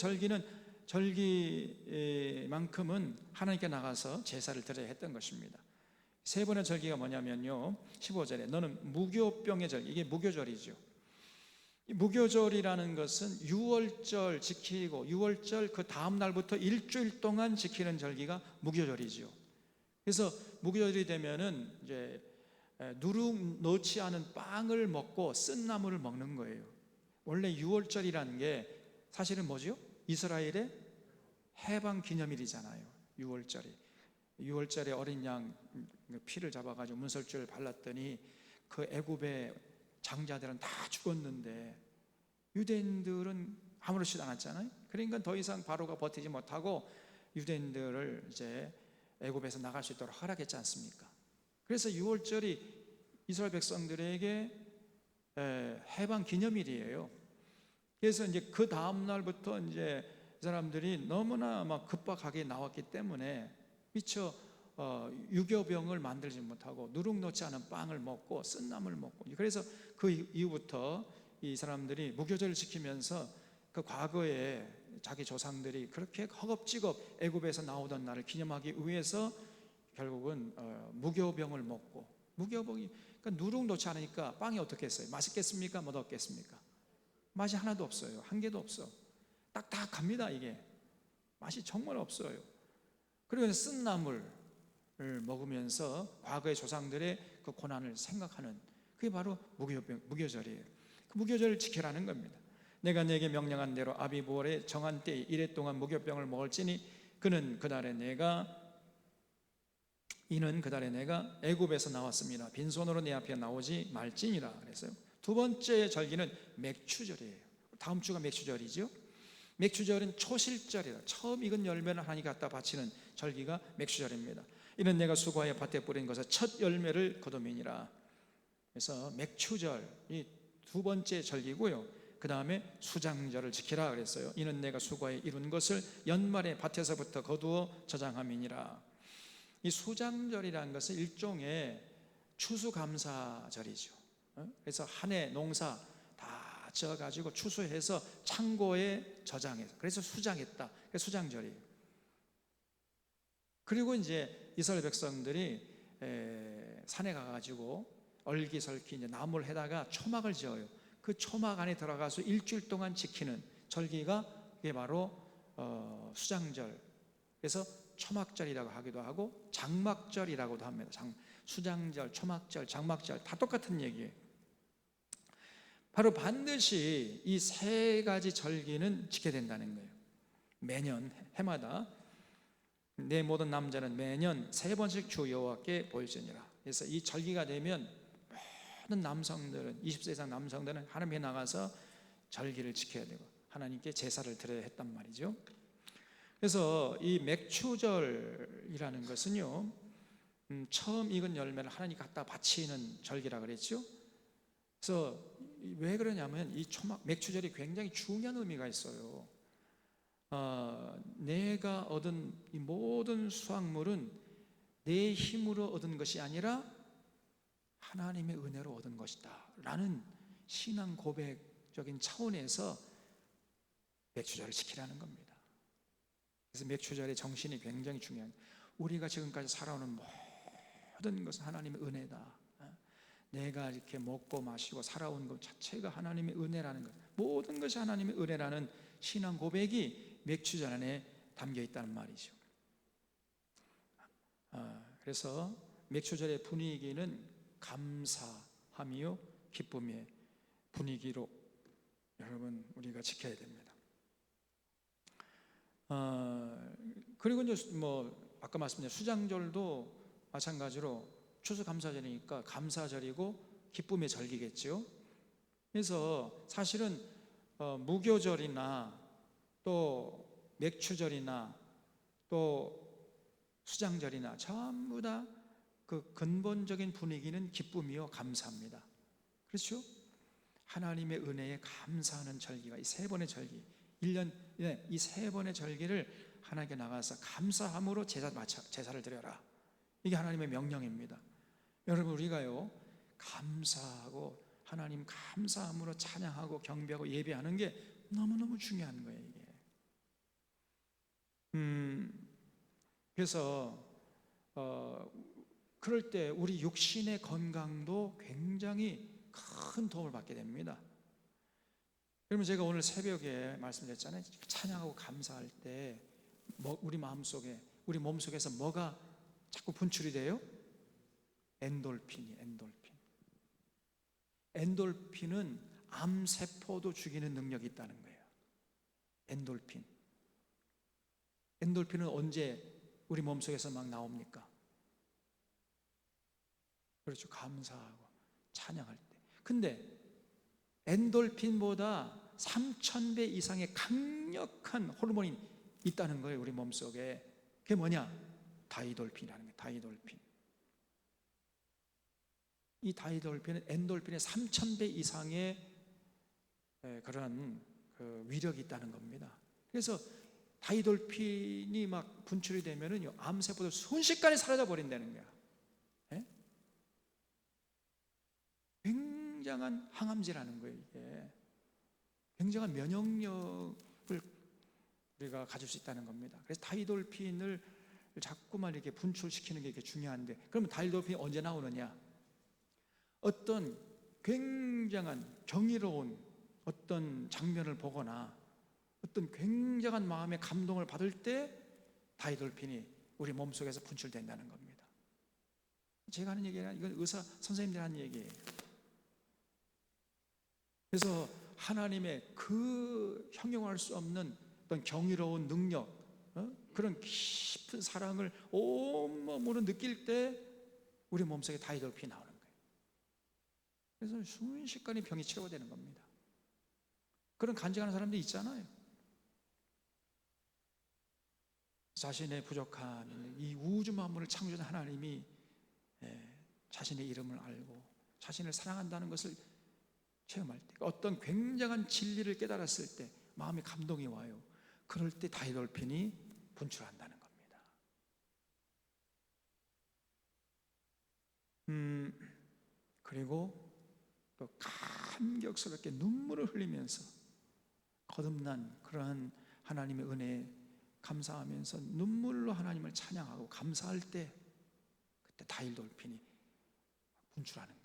절기만큼은 하나님께 나가서 제사를 드려야 했던 것입니다. 세 번의 절기가 뭐냐면요, 15절에 너는 무교병의 절기, 이게 무교절이죠. 이 무교절이라는 것은 유월절 지키고 유월절 그 다음 날부터 일주일 동안 지키는 절기가 무교절이죠. 그래서 무교절이 되면은 이제 누룩 넣지 않은 빵을 먹고 쓴 나물을 먹는 거예요. 원래 유월절이라는 게 사실은 뭐죠? 이스라엘의 해방 기념일이잖아요. 유월절에 어린 양 피를 잡아가지고 문설주를 발랐더니 그 애굽의 장자들은 다 죽었는데 유대인들은 아무렇지도 않았잖아요. 그러니까 더 이상 바로가 버티지 못하고 유대인들을 이제 애굽에서 나갈 수 있도록 허락했지 않습니까? 그래서 유월절이 이스라엘 백성들에게 해방 기념일이에요. 그래서 이제 그 다음 날부터 이제 사람들이 너무나 막 급박하게 나왔기 때문에 미처 유교병을 만들지 못하고 누룩 넣지 않은 빵을 먹고 쓴나물을 먹고, 그래서 그 이후부터 이 사람들이 무교절을 지키면서 그 과거에 자기 조상들이 그렇게 허겁지겁 애굽에서 나오던 날을 기념하기 위해서 결국은 무교병을 먹고, 무교병이 그러니까 누룩 넣지 않으니까 빵이 어떻겠어요? 맛있겠습니까? 못 얻겠습니까? 맛이 하나도 없어요. 한 개도 없어. 딱딱합니다. 이게 맛이 정말 없어요. 그리고 쓴나물을 먹으면서 과거의 조상들의 그 고난을 생각하는, 그게 바로 무교절이에요. 그 무교절을 지켜라는 겁니다. 내가 내게 명령한 대로 아비보월의 정한 때에 이래 동안 무교병을 먹을지니 이는 그달에 내가 애굽에서 나왔습니다. 빈손으로 내 앞에 나오지 말지니라 그랬어요. 두 번째 절기는 맥추절이에요. 다음 주가 맥추절이죠. 맥추절은 초실절이다. 처음 익은 열매를 하나님께 갖다 바치는 절기가 맥추절입니다. 이는 내가 수고하여 밭에 뿌린 것의 첫 열매를 거두미니라. 그래서 맥추절, 이 두 번째 절기고요. 그 다음에 수장절을 지키라 그랬어요. 이는 내가 수고하여 이룬 것을 연말에 밭에서부터 거두어 저장함이니라. 이 수장절이라는 것은 일종의 추수감사절이죠. 그래서 한 해 농사 다 지어가지고 추수해서 창고에 저장해서, 그래서 수장했다. 그래서 수장절이에요. 그리고 이제 이스라엘 백성들이 산에 가가지고 얼기설기 이제 나무를 해다가 초막을 지어요. 그 초막 안에 들어가서 일주일 동안 지키는 절기가 이게 바로 수장절. 그래서 초막절이라고 하기도 하고 장막절이라고도 합니다. 수장절, 초막절, 장막절 다 똑같은 얘기예요. 바로 반드시 이 세 가지 절기는 지켜야 된다는 거예요. 매년 해마다 내 모든 남자는 매년 세 번씩 주 여호와께 보일지니라. 그래서 이 절기가 되면 모든 남성들은, 20세 이상 남성들은 하나님께 나가서 절기를 지켜야 되고 하나님께 제사를 드려야 했단 말이죠. 그래서 이 맥추절이라는 것은요, 처음 익은 열매를 하나님 갖다 바치는 절기라 그랬죠. 그래서 왜 그러냐면 이 맥추절이 굉장히 중요한 의미가 있어요. 내가 얻은 이 모든 수확물은 내 힘으로 얻은 것이 아니라 하나님의 은혜로 얻은 것이다 라는 신앙 고백적인 차원에서 맥추절을 지키라는 겁니다. 그래서 맥추절의 정신이 굉장히 중요한, 우리가 지금까지 살아오는 모든 것은 하나님의 은혜다, 내가 이렇게 먹고 마시고 살아온 것 자체가 하나님의 은혜라는 것, 모든 것이 하나님의 은혜라는 신앙 고백이 맥추절 안에 담겨 있다는 말이죠. 그래서 맥추절의 분위기는 감사함이요 기쁨의 분위기로 여러분 우리가 지켜야 됩니다. 그리고 이제 아까 말씀드린 수장절도 마찬가지로 추수감사절이니까 감사절이고 기쁨의 절기겠죠. 그래서 사실은 무교절이나 또 맥추절이나 또 수장절이나 전부 다 그 근본적인 분위기는 기쁨이요 감사합니다. 그렇죠? 하나님의 은혜에 감사하는 절기가 이 세 번의 절기, 1년에 이 세 번의 절기를 하나님께 나가서 감사함으로 제사를 드려라, 이게 하나님의 명령입니다. 여러분 우리가요 감사하고 하나님 감사함으로 찬양하고 경배하고 예배하는 게 너무너무 중요한 거예요 이게. 그래서 그럴 때 우리 육신의 건강도 굉장히 큰 도움을 받게 됩니다. 그러면 제가 오늘 새벽에 말씀드렸잖아요. 찬양하고 감사할 때 우리 마음속에, 우리 몸속에서 뭐가 자꾸 분출이 돼요? 엔돌핀이. 엔돌핀은 암세포도 죽이는 능력이 있다는 거예요. 엔돌핀은 언제 우리 몸속에서 막 나옵니까? 그렇죠. 감사하고 찬양할 때. 근데 엔돌핀보다 3000배 이상의 강력한 호르몬이 있다는 거예요 우리 몸속에. 그게 뭐냐? 다이돌핀이라는 거예요. 다이돌핀. 이 다이돌핀은 엔돌핀의 3000배 이상의 그런 위력이 있다는 겁니다. 그래서 다이돌핀이 막 분출이 되면은 암세포도 순식간에 사라져 버린다는 거야. 굉장한 항암제라는 거예요 이게. 굉장한 면역력을 우리가 가질 수 있다는 겁니다. 그래서 다이돌핀을 자꾸만 이렇게 분출시키는 게 이렇게 중요한데, 그러면 다이돌핀이 언제 나오느냐? 어떤 굉장한 경이로운 어떤 장면을 보거나 어떤 굉장한 마음의 감동을 받을 때 다이돌핀이 우리 몸속에서 분출된다는 겁니다. 제가 하는 얘기가 아니라 이건 의사 선생님들이 하는 얘기예요. 그래서 하나님의 그 형용할 수 없는 어떤 경이로운 능력, 그런 깊은 사랑을 온몸으로 느낄 때 우리 몸속에 다이돌핀이 나오는 거예요. 그래서 순식간에 병이 치료되는 겁니다. 그런 간증하는 사람들이 있잖아요. 자신의 부족한 이 우주 만물을 창조한 하나님이 자신의 이름을 알고 자신을 사랑한다는 것을 체험할 때, 어떤 굉장한 진리를 깨달았을 때 마음에 감동이 와요. 그럴 때 다이돌핀이 분출한다는 겁니다. 그리고 또 감격스럽게 눈물을 흘리면서 거듭난 그러한 하나님의 은혜에 감사하면서 눈물로 하나님을 찬양하고 감사할 때, 그때 다이돌핀이 분출하는 거예요.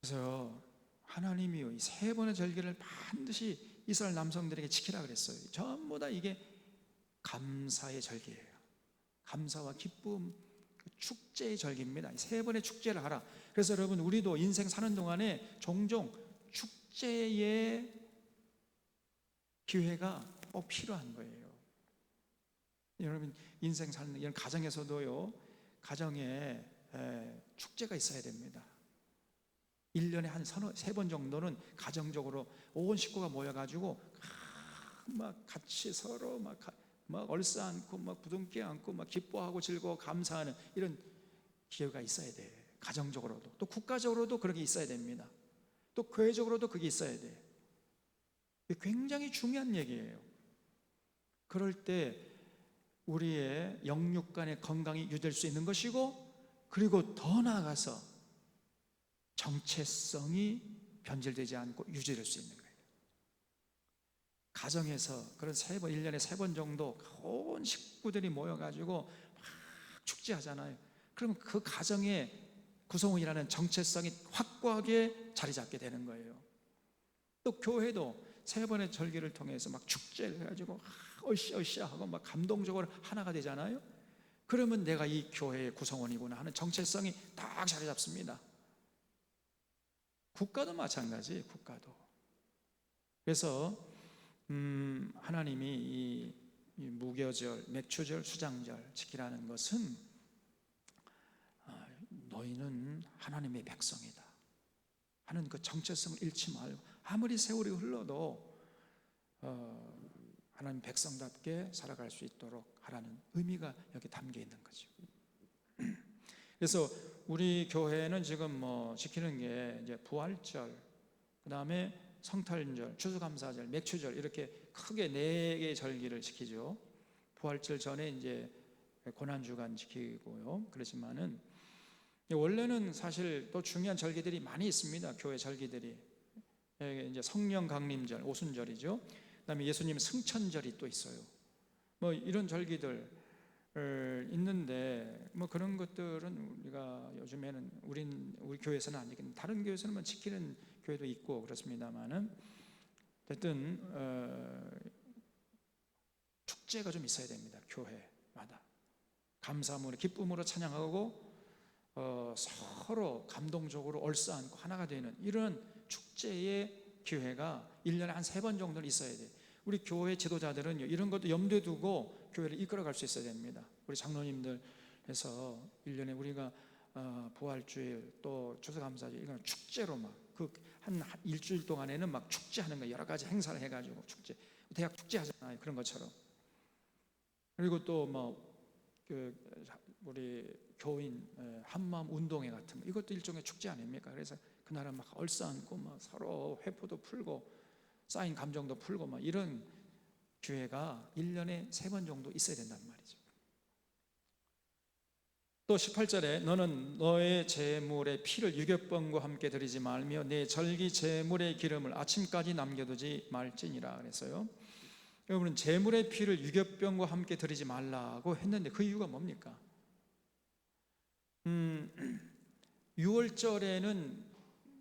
그래서 하나님이요 이 세 번의 절기를 반드시 이스라엘 남성들에게 지키라 그랬어요. 전부 다 이게 감사의 절기예요. 감사와 기쁨, 축제의 절기입니다. 세 번의 축제를 하라. 그래서 여러분 우리도 인생 사는 동안에 종종 축제의 기회가 꼭 필요한 거예요. 여러분 인생 사는 이런 가정에서도요, 가정에 축제가 있어야 됩니다. 1년에 한 세 번 정도는 가정적으로 온 식구가 모여가지고 막 같이 서로 막 얼싸안고 막 부둥켜 안고 막 기뻐하고 즐거워 감사하는 이런 기회가 있어야 돼. 가정적으로도 또 국가적으로도 그렇게 있어야 됩니다. 또 교회적으로도 그게 있어야 돼. 굉장히 중요한 얘기예요. 그럴 때 우리의 영육 간의 건강이 유지될 수 있는 것이고, 그리고 더 나아가서 정체성이 변질되지 않고 유지될 수 있는 거예요. 가정에서 그런 3번, 1년에 3번 정도 온 식구들이 모여가지고 막 축제하잖아요. 그러면 그 가정의 구성원이라는 정체성이 확고하게 자리 잡게 되는 거예요. 또 교회도 3번의 절기를 통해서 막 축제를 해가지고 으쌰으쌰 하고 막 감동적으로 하나가 되잖아요. 그러면 내가 이 교회의 구성원이구나 하는 정체성이 딱 자리 잡습니다. 국가도 마찬가지, 국가도. 그래서 하나님이 이 무교절, 맥추절, 수장절 지키라는 것은 너희는 하나님의 백성이다 하는 그 정체성을 잃지 말고, 아무리 세월이 흘러도 하나님 백성답게 살아갈 수 있도록 하라는 의미가 여기 담겨 있는 거죠. 그래서 우리 교회는 지금 지키는 게 이제 부활절, 그 다음에 성탄절, 추수감사절, 맥추절, 이렇게 크게 4개의 절기를 지키죠. 부활절 전에 이제 고난주간 지키고요. 그렇지만은 원래는 사실 또 중요한 절기들이 많이 있습니다. 교회 절기들이 이제 성령 강림절, 오순절이죠. 그다음에 예수님 승천절이 또 있어요. 이런 절기들 있는데 그런 것들은 우리가 요즘에는 우리 교회에서는 아니겠는데 다른 교회에서는 지키는 교회도 있고 그렇습니다만은, 어쨌든 축제가 좀 있어야 됩니다. 교회마다 감사함으로 기쁨으로 찬양하고 서로 감동적으로 얼싸안고 하나가 되는 이런 축제의 기회가 1년에 한 3번 정도는 있어야 돼요. 우리 교회 지도자들은 이런 것도 염두에 두고 교회를 이끌어갈 수 있어야 됩니다. 우리 장로님들 해서 1년에 우리가 부활주일 또 추수감사절 이건 축제로 막 한 일주일 동안에는 막 축제하는 거예요. 여러 가지 행사를 해가지고 축제, 대학 축제 하잖아요. 그런 것처럼. 그리고 또 우리 교인 한마음 운동회 같은 거, 이것도 일종의 축제 아닙니까? 그래서 그날은 막 얼싸안고 막 서로 회포도 풀고 쌓인 감정도 풀고 막 이런 기회가 1년에 3번 정도 있어야 된단 말이죠. 또 18절에 너는 너의 제물의 피를 유격병과 함께 드리지 말며 내 절기 제물의 기름을 아침까지 남겨두지 말지니라 그랬어요. 여러분, 제물의 피를 유격병과 함께 드리지 말라고 했는데 그 이유가 뭡니까? 6월절에는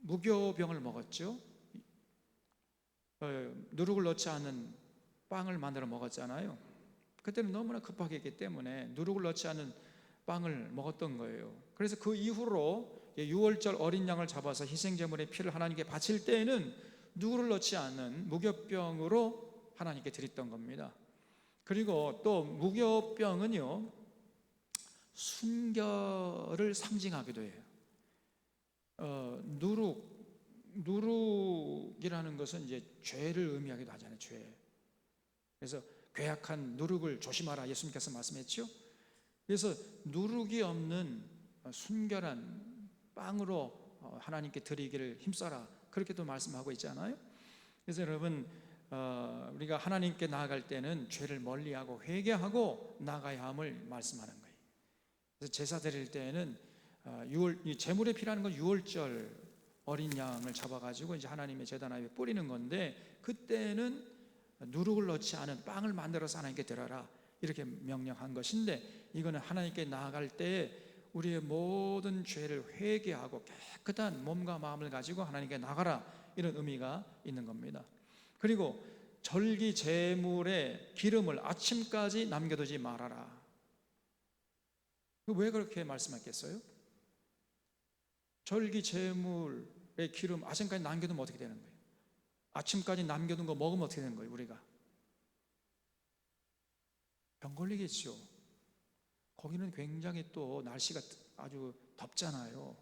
무교병을 먹었죠. 누룩을 넣지 않은 빵을 만들어 먹었잖아요. 그때는 너무나 급하게 했기 때문에 누룩을 넣지 않은 빵을 먹었던 거예요. 그래서 그 이후로 6월절 어린 양을 잡아서 희생제물의 피를 하나님께 바칠 때에는 누룩을 넣지 않은 무교병으로 하나님께 드렸던 겁니다. 그리고 또 무교병은요, 순결을 상징하기도 해요. 누룩이라는 것은 이제 죄를 의미하기도 하잖아요. 죄. 그래서 괴악한 누룩을 조심하라 예수님께서 말씀했죠. 그래서 누룩이 없는 순결한 빵으로 하나님께 드리기를 힘써라, 그렇게도 말씀하고 있잖아요. 그래서 여러분, 우리가 하나님께 나아갈 때는 죄를 멀리하고 회개하고 나아가야 함을 말씀하는 거예요. 그래서 제사 드릴 때에는 제물의 피라는 건 6월절 어린 양을 잡아가지고 이제 하나님의 제단 앞에 뿌리는 건데, 그때는 누룩을 넣지 않은 빵을 만들어서 하나님께 드려라 이렇게 명령한 것인데, 이거는 하나님께 나아갈 때 우리의 모든 죄를 회개하고 깨끗한 몸과 마음을 가지고 하나님께 나가라, 이런 의미가 있는 겁니다. 그리고 절기 제물의 기름을 아침까지 남겨두지 말아라. 왜 그렇게 말씀했겠어요? 절기 제물의 기름 아침까지 남겨두면 어떻게 되는 거예요? 아침까지 남겨둔 거 먹으면 어떻게 되는 거예요? 우리가 병 걸리겠죠. 거기는 굉장히 또 날씨가 아주 덥잖아요.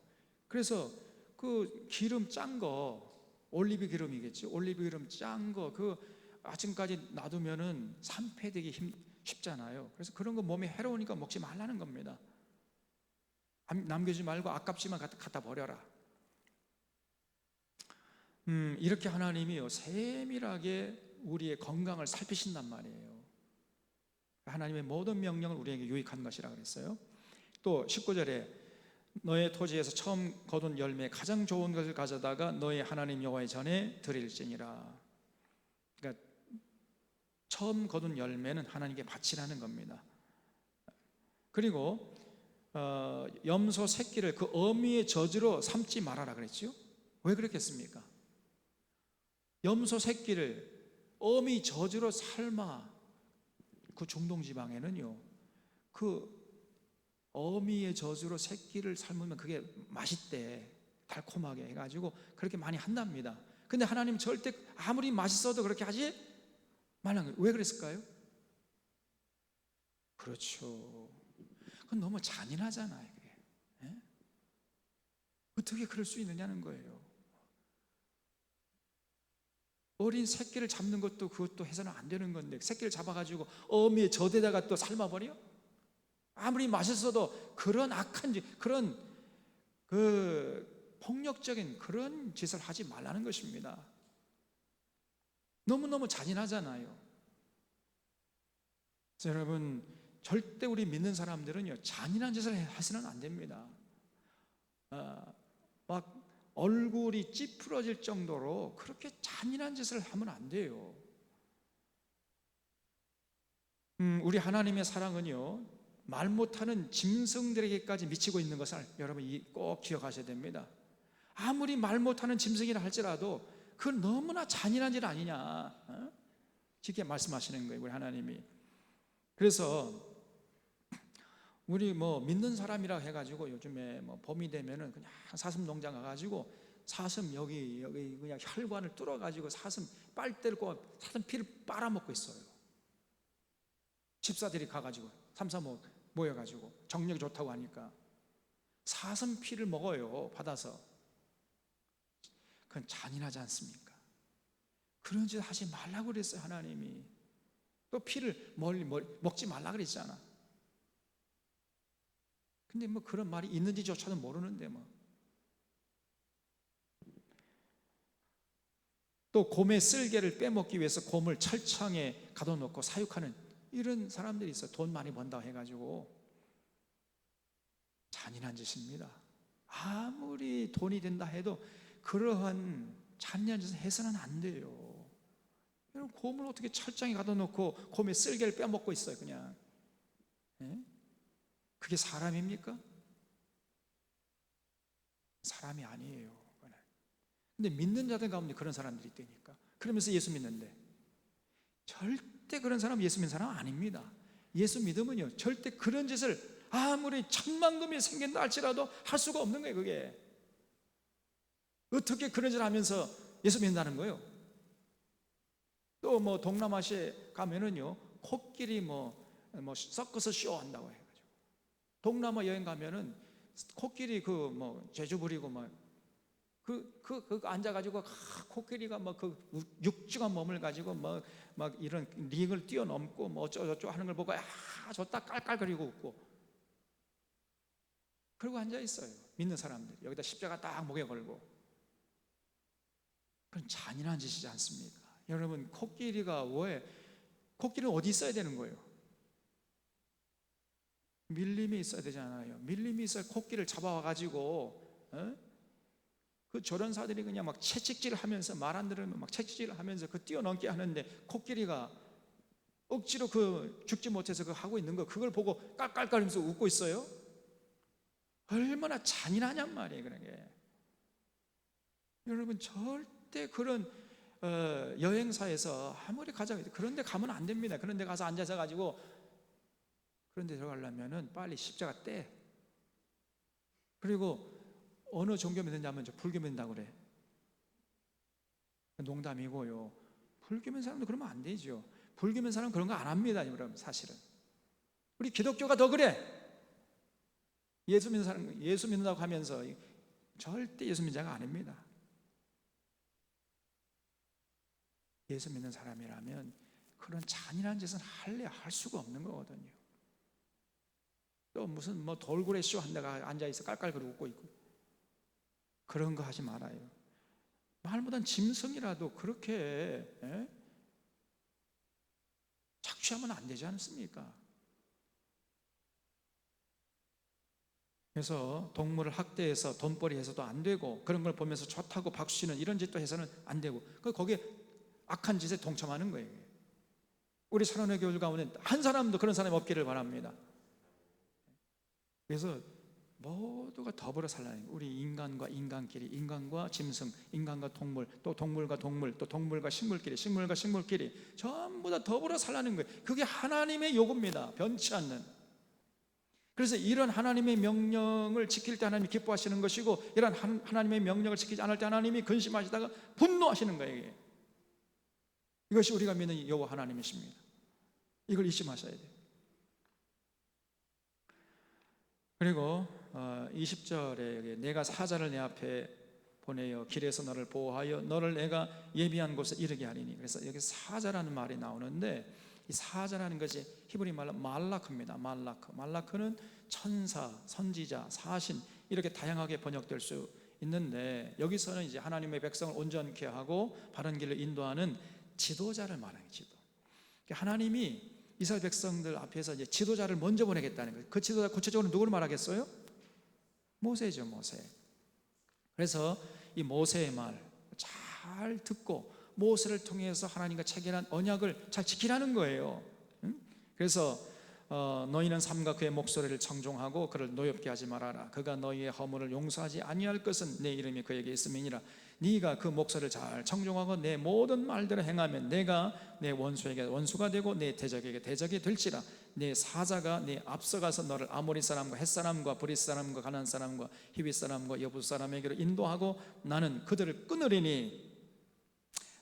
그래서 그 기름 짠 거, 올리브 기름이겠죠. 올리브 기름 짠 거 그 아침까지 놔두면은 산패되기 쉽잖아요. 그래서 그런 거 몸에 해로우니까 먹지 말라는 겁니다. 남겨주지 말고 아깝지만 갖다 버려라. 이렇게 하나님이요 세밀하게 우리의 건강을 살피신단 말이에요. 하나님의 모든 명령을 우리에게 유익한 것이라 그랬어요. 또 19절에 너의 토지에서 처음 거둔 열매 가장 좋은 것을 가져다가 너의 하나님 여호와의 전에 드릴지니라. 그러니까 처음 거둔 열매는 하나님께 바치라는 겁니다. 그리고 염소 새끼를 그 어미의 젖으로 삼지 말아라 그랬죠. 왜 그랬겠습니까? 염소 새끼를 어미 젖으로 삶아, 그 중동 지방에는요 그 어미의 젖으로 새끼를 삶으면 그게 맛있대, 달콤하게 해가지고 그렇게 많이 한답니다. 근데 하나님 절대 아무리 맛있어도 그렇게 하지 말라는 거예요. 왜 그랬을까요? 그렇죠, 그건 너무 잔인하잖아요. 그게. 예? 어떻게 그럴 수 있느냐는 거예요. 어린 새끼를 잡는 것도 그것도 해서는 안 되는 건데 새끼를 잡아가지고 어미의 젖에다가 또 삶아버려? 아무리 맛있어도 그런 악한 그런 그 폭력적인 그런 짓을 하지 말라는 것입니다. 너무너무 잔인하잖아요. 그래서 여러분 절대 우리 믿는 사람들은요 잔인한 짓을 해서는 안 됩니다. 막 얼굴이 찌푸러질 정도로 그렇게 잔인한 짓을 하면 안 돼요. 우리 하나님의 사랑은요 말 못하는 짐승들에게까지 미치고 있는 것을 여러분 꼭 기억하셔야 됩니다. 아무리 말 못하는 짐승이라 할지라도 그건 너무나 잔인한 일 아니냐, 쉽게 말씀하시는 거예요 우리 하나님이. 그래서 우리 뭐 믿는 사람이라 해가지고 요즘에 뭐 봄이 되면은 그냥 사슴 농장 가가지고 사슴 여기 그냥 혈관을 뚫어가지고 사슴 빨대를 꽂아 사슴 피를 빨아먹고 있어요. 집사들이 가가지고 삼삼오오 모여가지고 정력이 좋다고 하니까 사슴 피를 먹어요, 받아서. 그건 잔인하지 않습니까? 그런 짓 하지 말라고 그랬어요 하나님이. 또 피를 멀리 먹지 말라 그랬잖아. 근데 뭐 그런 말이 있는지조차도 모르는데 뭐. 또 곰의 쓸개를 빼먹기 위해서 곰을 철창에 가둬놓고 사육하는 이런 사람들이 있어요. 돈 많이 번다고 해가지고. 잔인한 짓입니다. 아무리 돈이 된다 해도 그러한 잔인한 짓을 해서는 안 돼요. 여러분 곰을 어떻게 철장에 가둬놓고 곰의 쓸개를 빼먹고 있어요 그냥. 예? 그게 사람입니까? 사람이 아니에요. 근데 믿는 자들 가운데 그런 사람들이 있다니까. 그러면서 예수 믿는데 절대 그런 사람 예수 믿는 사람 아닙니다. 예수 믿으면요 절대 그런 짓을 아무리 천만금이 생긴다 할지라도 할 수가 없는 거예요. 그게 어떻게 그런 짓을 하면서 예수 믿는다는 거예요. 또 뭐 동남아시아에 가면은요 코끼리 뭐 서커스 쇼 한다고 해가지고 동남아 여행 가면은 코끼리 그 뭐 제주 부리고 막 그 앉아가지고 코끼리가 막 그 육중한 몸을 가지고 막 이런 링을 뛰어넘고 뭐 어쩌고저쩌고 하는 걸 보고 좋다 깔깔거리고 웃고 그러고 앉아 있어요. 믿는 사람들 여기다 십자가 딱 목에 걸고. 그건 잔인한 짓이지 않습니까? 여러분 코끼리가 왜 코끼리는 어디 있어야 되는 거예요? 밀림이 있어야 되잖아요. 밀림이 있어야 코끼리를 잡아와가지고 그 조련사들이 그냥 막 채찍질을 하면서 말 안 들으면 막 채찍질을 하면서 그 뛰어넘게 하는데 코끼리가 억지로 그 죽지 못해서 그 하고 있는 거 그걸 보고 깔깔거리면서 웃고 있어요. 얼마나 잔인하냔 말이에요. 그런 게. 여러분 절대 그런 여행사에서 아무리 가자고 해도 그런 데 가면 안 됩니다. 그런 데 가서 앉아서 가지고 그런 데 들어가려면은 빨리 십자가 떼. 그리고 어느 종교 믿느냐면 저 불교 믿는다고 그래. 농담이고요. 불교 믿는 사람도 그러면 안 되죠. 불교 믿는 사람은 그런 거 안 합니다. 여러분 사실은 우리 기독교가 더 그래. 예수 믿는 사람 예수 믿는다고 하면서 절대 예수 믿는 자가 아닙니다. 예수 믿는 사람이라면 그런 잔인한 짓은 할 수가 없는 거거든요. 또 무슨 뭐 돌고래 쇼 한다가 앉아 있어 깔깔거리고 웃고 있고 그런 거 하지 말아요. 말 못한 짐승이라도 그렇게 착취하면 안 되지 않습니까? 그래서 동물을 학대해서 돈벌이 해서도 안 되고, 그런 걸 보면서 좋다고 박수치는 이런 짓도 해서는 안 되고, 거기에 악한 짓에 동참하는 거예요. 우리 사랑의 교회 가운데 한 사람도 그런 사람이 없기를 바랍니다. 그래서 모두가 더불어 살라는 거예요. 우리 인간과 인간끼리, 인간과 짐승, 인간과 동물, 또 동물과 동물, 또 동물과 식물끼리, 식물과 식물끼리 전부 다 더불어 살라는 거예요. 그게 하나님의 요구입니다. 변치 않는. 그래서 이런 하나님의 명령을 지킬 때 하나님이 기뻐하시는 것이고, 이런 하나님의 명령을 지키지 않을 때 하나님이 근심하시다가 분노하시는 거예요. 이것이 우리가 믿는 여호와 하나님이십니다. 이걸 잊지 마셔야 돼요. 그리고 20절에 내가 사자를 내 앞에 보내어 길에서 너를 보호하여 너를 내가 예비한 곳에 이르게 하리니, 그래서 여기 사자라는 말이 나오는데, 이 사자라는 것이 히브리 말로 말라크입니다. 말라크는 천사, 선지자, 사신 이렇게 다양하게 번역될 수 있는데, 여기서는 이제 하나님의 백성을 온전케 하고 바른 길로 인도하는 지도자를 말해요. 하나님이 이스라엘 백성들 앞에서 이제 지도자를 먼저 보내겠다는 거예요. 그 지도자 구체적으로 누구를 말하겠어요? 모세죠, 모세. 그래서 이 모세의 말 잘 듣고 모세를 통해서 하나님과 체결한 언약을 잘 지키라는 거예요. 그래서 너희는 삼가 그의 목소리를 청종하고 그를 노엽게 하지 말아라. 그가 너희의 허물을 용서하지 아니할 것은 내 이름이 그에게 있음이니라. 네가 그 목소리를 잘 청종하고 내 모든 말대로 행하면 내가 내 원수에게 원수가 되고 내 대적에게 대적이 될지라. 내 사자가 네 앞서가서 너를 아모리 사람과 헷 사람과 브릿 사람과 가나안 사람과 히윗 사람과 여부스 사람에게로 인도하고 나는 그들을 끊으리니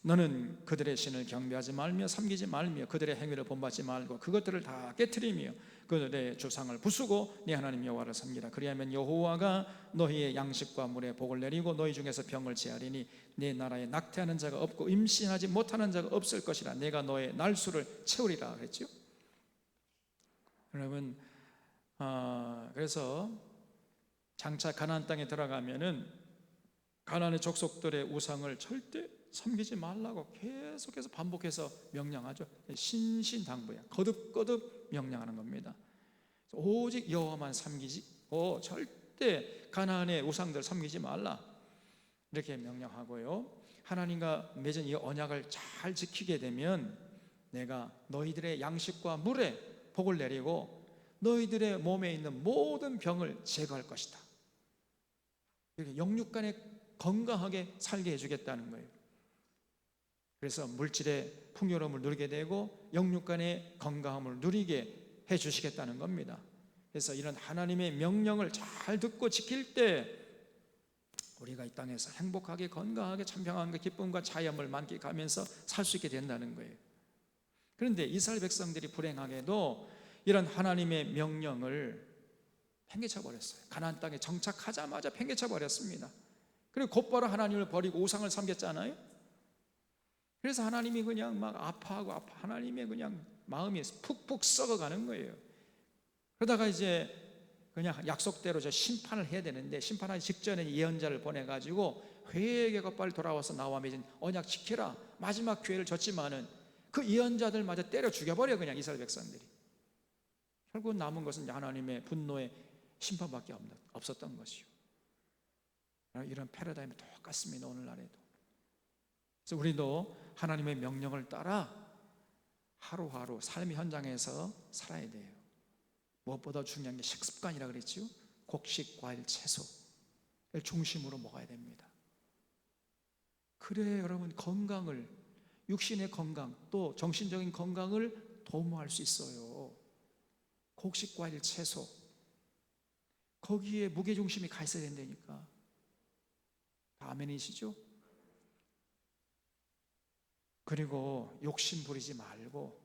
너는 그들의 신을 경배하지 말며 섬기지 말며 그들의 행위를 본받지 말고 그것들을 다 깨트리며 그들의 주상을 부수고 네 하나님 여호와를 섬기라. 그리하면 여호와가 너희의 양식과 물에 복을 내리고 너희 중에서 병을 제하리니 네 나라에 낙태하는 자가 없고 임신하지 못하는 자가 없을 것이라. 내가 너의 날수를 채우리라 그랬죠. 여러분, 그래서 장차 가나안 땅에 들어가면은 가나안의 족속들의 우상을 절대 섬기지 말라고 계속해서 반복해서 명령하죠. 신신당부야. 거듭거듭 명령하는 겁니다. 오직 여호와만 섬기고 절대 가나안의 우상들 섬기지 말라, 이렇게 명령하고요. 하나님과 맺은 이 언약을 잘 지키게 되면 내가 너희들의 양식과 물에 복을 내리고 너희들의 몸에 있는 모든 병을 제거할 것이다. 이렇게 영육간에 건강하게 살게 해주겠다는 거예요. 그래서 물질의 풍요로움을 누리게 되고 영육간의 건강함을 누리게 해주시겠다는 겁니다. 그래서 이런 하나님의 명령을 잘 듣고 지킬 때 우리가 이 땅에서 행복하게 건강하게 참평함과 기쁨과 자유함을 만끽하면서 살 수 있게 된다는 거예요. 그런데 이스라엘 백성들이 불행하게도 이런 하나님의 명령을 팽개쳐 버렸어요. 가나안 땅에 정착하자마자 팽개쳐 버렸습니다. 그리고 곧바로 하나님을 버리고 우상을 섬겼잖아요. 그래서 하나님이 그냥 막 아파하고 하나님의 그냥 마음이 푹푹 썩어가는 거예요. 그러다가 이제 그냥 약속대로 저 심판을 해야 되는데, 심판하기 직전에 예언자를 보내가지고 회개가 빨리 돌아와서 나와 맺은 언약 지키라, 마지막 기회를 줬지만은 그 예언자들마저 때려 죽여버려 그냥 이스라엘 백성들이. 결국 남은 것은 하나님의 분노의 심판밖에 없었던 것이요. 이런 패러다임이 똑같습니다. 오늘날에도. 그래서 우리도 하나님의 명령을 따라 하루하루 삶의 현장에서 살아야 돼요. 무엇보다 중요한 게 식습관이라 그랬죠. 곡식, 과일, 채소를 중심으로 먹어야 됩니다. 그래 여러분 건강을, 육신의 건강 또 정신적인 건강을 도모할 수 있어요. 곡식, 과일, 채소, 거기에 무게중심이 가 있어야 된다니까. 아멘이시죠? 그리고 욕심 부리지 말고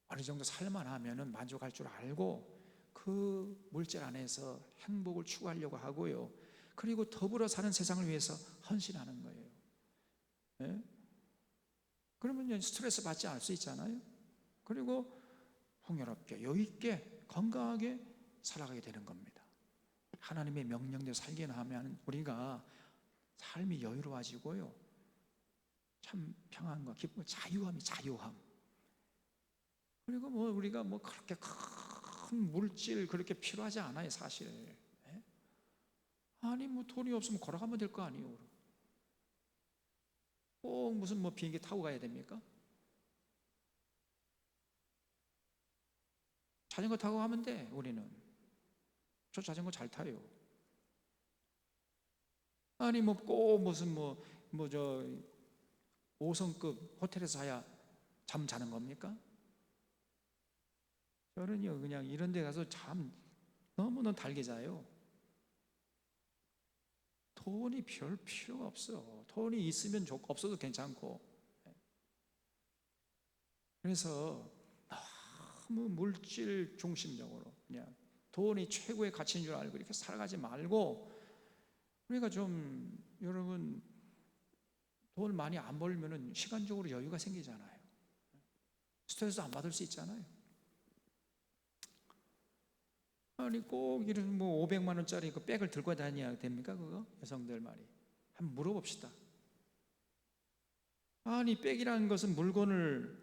어느 정도 살만하면 만족할 줄 알고 그 물질 안에서 행복을 추구하려고 하고요. 그리고 더불어 사는 세상을 위해서 헌신하는 거예요. 네? 그러면 스트레스 받지 않을 수 있잖아요. 그리고 풍요롭게 여유있게 건강하게 살아가게 되는 겁니다. 하나님의 명령대로 살게 하면 우리가 삶이 여유로워지고요. 참 평안과 기쁨, 자유함. 그리고 뭐 우리가 뭐 그렇게 큰 물질 그렇게 필요하지 않아요, 사실. 예? 아니 뭐 돈이 없으면 걸어가면 될 거 아니에요. 꼭 무슨 뭐 비행기 타고 가야 됩니까? 자전거 타고 가면 돼. 우리는 저 자전거 잘 타요. 아니 뭐 꼭 무슨 뭐 저 5성급 호텔에서 자야 잠 자는 겁니까? 저는요 그냥 이런 데 가서 잠 너무너무 달게 자요. 돈이 별 필요가 없어. 돈이 있으면 좋고 없어도 괜찮고. 그래서 너무 물질 중심적으로 그냥 돈이 최고의 가치인 줄 알고 이렇게 살아가지 말고, 우리가 좀 여러분 돈을 많이 안 벌면은 시간적으로 여유가 생기잖아요. 스트레스 안 받을 수 있잖아요. 아니 꼭 이런 뭐 500만 원짜리 그 백을 들고 다녀야 됩니까? 그거 여성들 말이. 한번 물어봅시다. 아니 백이라는 것은 물건을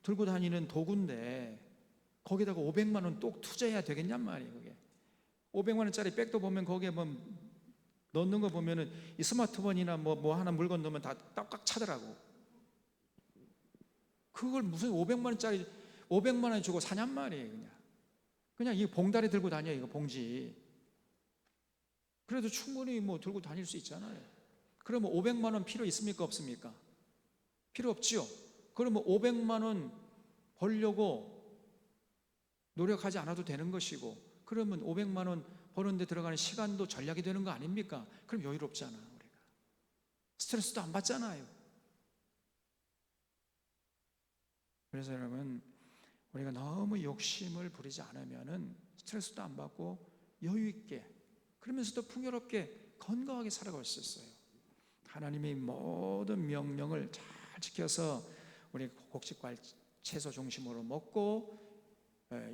들고 다니는 도구인데 거기다가 500만 원 또 투자해야 되겠냔 말이에요. 그게 500만 원짜리 백도 보면 거기에 뭐 넣는 거 보면은 이 스마트폰이나 뭐 하나 물건 넣으면 다 꽉 차더라고. 그걸 무슨 500만 원 주고 사냔 말이에요. 그냥 이 봉다리 들고 다녀, 이거 봉지. 그래도 충분히 뭐 들고 다닐 수 있잖아요. 그러면 500만 원 필요 있습니까 없습니까? 필요 없지요. 그러면 500만 원 벌려고 노력하지 않아도 되는 것이고, 그러면 500만 원 버는데 들어가는 시간도 전략이 되는 거 아닙니까? 그럼 여유롭잖아. 우리가 스트레스도 안 받잖아요. 그래서 여러분, 우리가 너무 욕심을 부리지 않으면은 스트레스도 안 받고 여유 있게, 그러면서도 풍요롭게 건강하게 살아갈 수 있어요. 하나님의 모든 명령을 잘 지켜서 우리 곡식과 채소 중심으로 먹고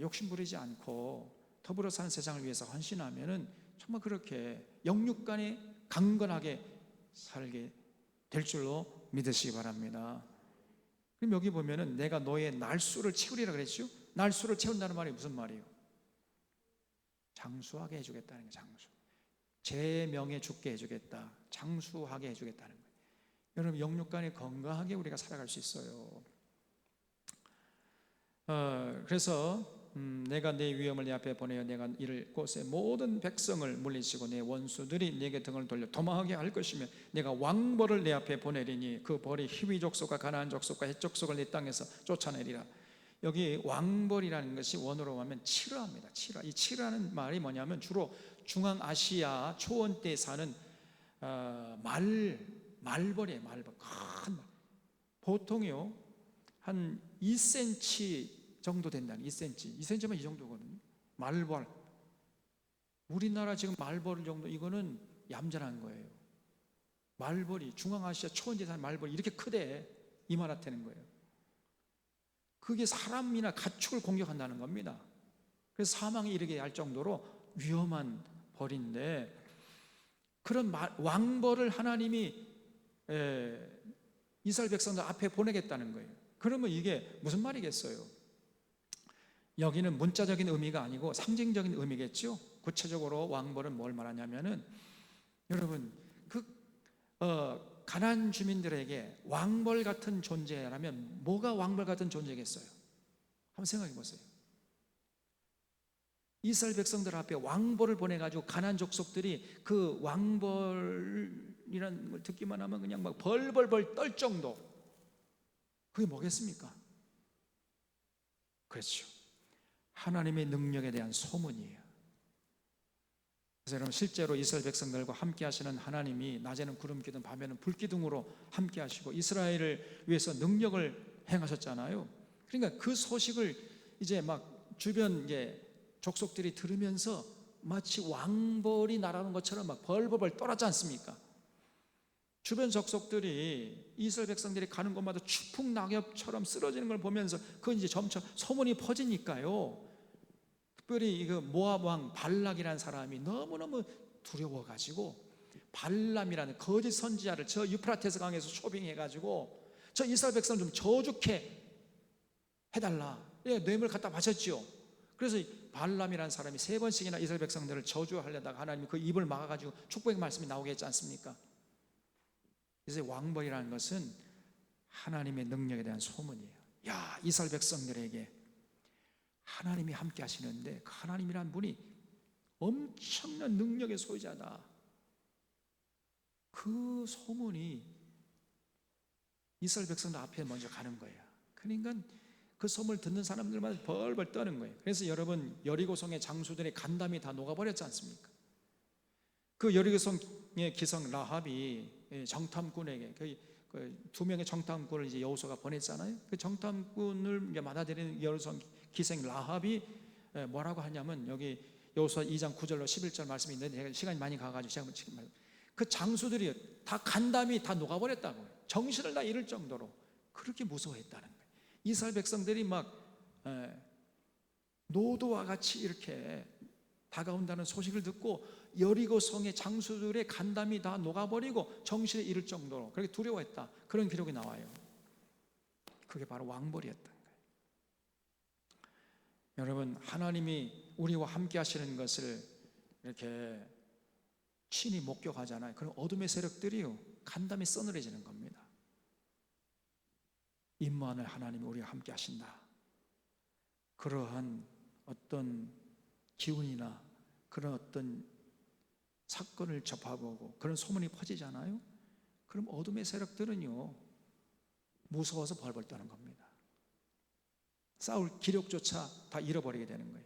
욕심 부리지 않고 더불어 사는 세상을 위해서 헌신하면은 정말 그렇게 영육간에 강건하게 살게 될 줄로 믿으시기 바랍니다. 그럼 여기 보면은 내가 너의 날수를 채우리라 그랬죠? 날수를 채운다는 말이 무슨 말이에요? 장수하게 해주겠다는 거예요. 장수. 제 명예 죽게 해주겠다. 장수하게 해주겠다는 거예요. 여러분 영육간에 건강하게 우리가 살아갈 수 있어요. 그래서 내가 내 위엄을 내 앞에 보내어 내가 이를 곳의 모든 백성을 물리치고 내 원수들이 내게 등을 돌려 도망하게 할 것이며 내가 왕벌을 내 앞에 보내리니 그 벌이 히위 족속과 가나안 족속과 헷 족속을 내 땅에서 쫓아내리라. 여기 왕벌이라는 것이 원어로 하면 치르합니다. 치르. 이 치르하는 말이 뭐냐면 주로 중앙아시아 초원대에 사는 말벌이에요. 말벌. 큰 말. 보통요 한 2cm 정도 된다는, 2cm면 이 정도거든요. 말벌. 우리나라 지금 말벌 정도, 이거는 얌전한 거예요. 말벌이 중앙아시아 초원지에 사는 말벌이 이렇게 크대. 이만하다는 거예요. 그게 사람이나 가축을 공격한다는 겁니다. 그래서 사망에 이르게 할 정도로 위험한 벌인데, 그런 왕벌을 하나님이 이스라엘 백성들 앞에 보내겠다는 거예요. 그러면 이게 무슨 말이겠어요? 여기는 문자적인 의미가 아니고 상징적인 의미겠죠. 구체적으로 왕벌은 뭘 말하냐면은, 여러분 가나안 주민들에게 왕벌 같은 존재라면 뭐가 왕벌 같은 존재겠어요? 한번 생각해 보세요. 이스라엘 백성들 앞에 왕벌을 보내가지고 가나안 족속들이 그 왕벌이라는 걸 듣기만 하면 그냥 막 벌벌벌 떨 정도. 그게 뭐겠습니까? 그렇죠. 하나님의 능력에 대한 소문이에요. 그래서 여러분 실제로 이스라엘 백성들과 함께 하시는 하나님이 낮에는 구름 기둥, 밤에는 불 기둥으로 함께 하시고 이스라엘을 위해서 능력을 행하셨잖아요. 그러니까 그 소식을 이제 막 주변 족속들이 들으면서 마치 왕벌이 날아오는 것처럼 막 벌벌벌 떨었지 않습니까? 주변 족속들이 이스라엘 백성들이 가는 곳마다 추풍 낙엽처럼 쓰러지는 걸 보면서 그건 이제 점차 소문이 퍼지니까요. 특별히 그 모압 왕 발락이라는 사람이 너무너무 두려워가지고 발람이라는 거짓 선지자를 저 유프라테스 강에서 초빙해가지고 저 이스라엘 백성을 좀 저주케 해달라. 예, 뇌물 갖다 바쳤지요. 그래서 발람이라는 사람이 3번씩이나 이스라엘 백성들을 저주하려다가 하나님이 그 입을 막아가지고 축복의 말씀이 나오게 했지 않습니까? 그래서 왕벌이라는 것은 하나님의 능력에 대한 소문이에요. 야, 이스라엘 백성들에게 하나님이 함께 하시는데 그 하나님이란 분이 엄청난 능력의 소유자다. 그 소문이 이스라엘 백성들 앞에 먼저 가는 거예요. 그러니까 그 소문을 듣는 사람들만 벌벌 떠는 거예요. 그래서 여러분, 여리고성의 장수들의 간담이 다 녹아버렸지 않습니까? 그 여리고성의 기성 라합이 정탐꾼에게 그 2명의 정탐꾼을 이제 여호수아가 보냈잖아요. 그 정탐꾼을 이제 맞아들이는 여리고성 기생 라합이 뭐라고 하냐면, 여기 여호수아 2장 9절로 11절 말씀이 있는데 제가 시간이 많이 가가지고 제가 지금 그 장수들이 다 간담이 다 녹아버렸다고, 정신을 다 잃을 정도로 그렇게 무서워했다는 거예요. 이스라엘 백성들이 막 노도와 같이 이렇게 다가온다는 소식을 듣고 여리고성의 장수들의 간담이 다 녹아버리고 정신을 잃을 정도로 그렇게 두려워했다, 그런 기록이 나와요. 그게 바로 왕벌이었던 거예요. 여러분, 하나님이 우리와 함께 하시는 것을 이렇게 친히 목격하잖아요. 그럼 어둠의 세력들이요, 간담이 서늘해지는 겁니다. 임무하는 하나님이 우리와 함께 하신다, 그러한 어떤 기운이나 그런 어떤 사건을 접하고 그런 소문이 퍼지잖아요. 그럼 어둠의 세력들은요, 무서워서 벌벌 떠는 겁니다. 싸울 기력조차 다 잃어버리게 되는 거예요.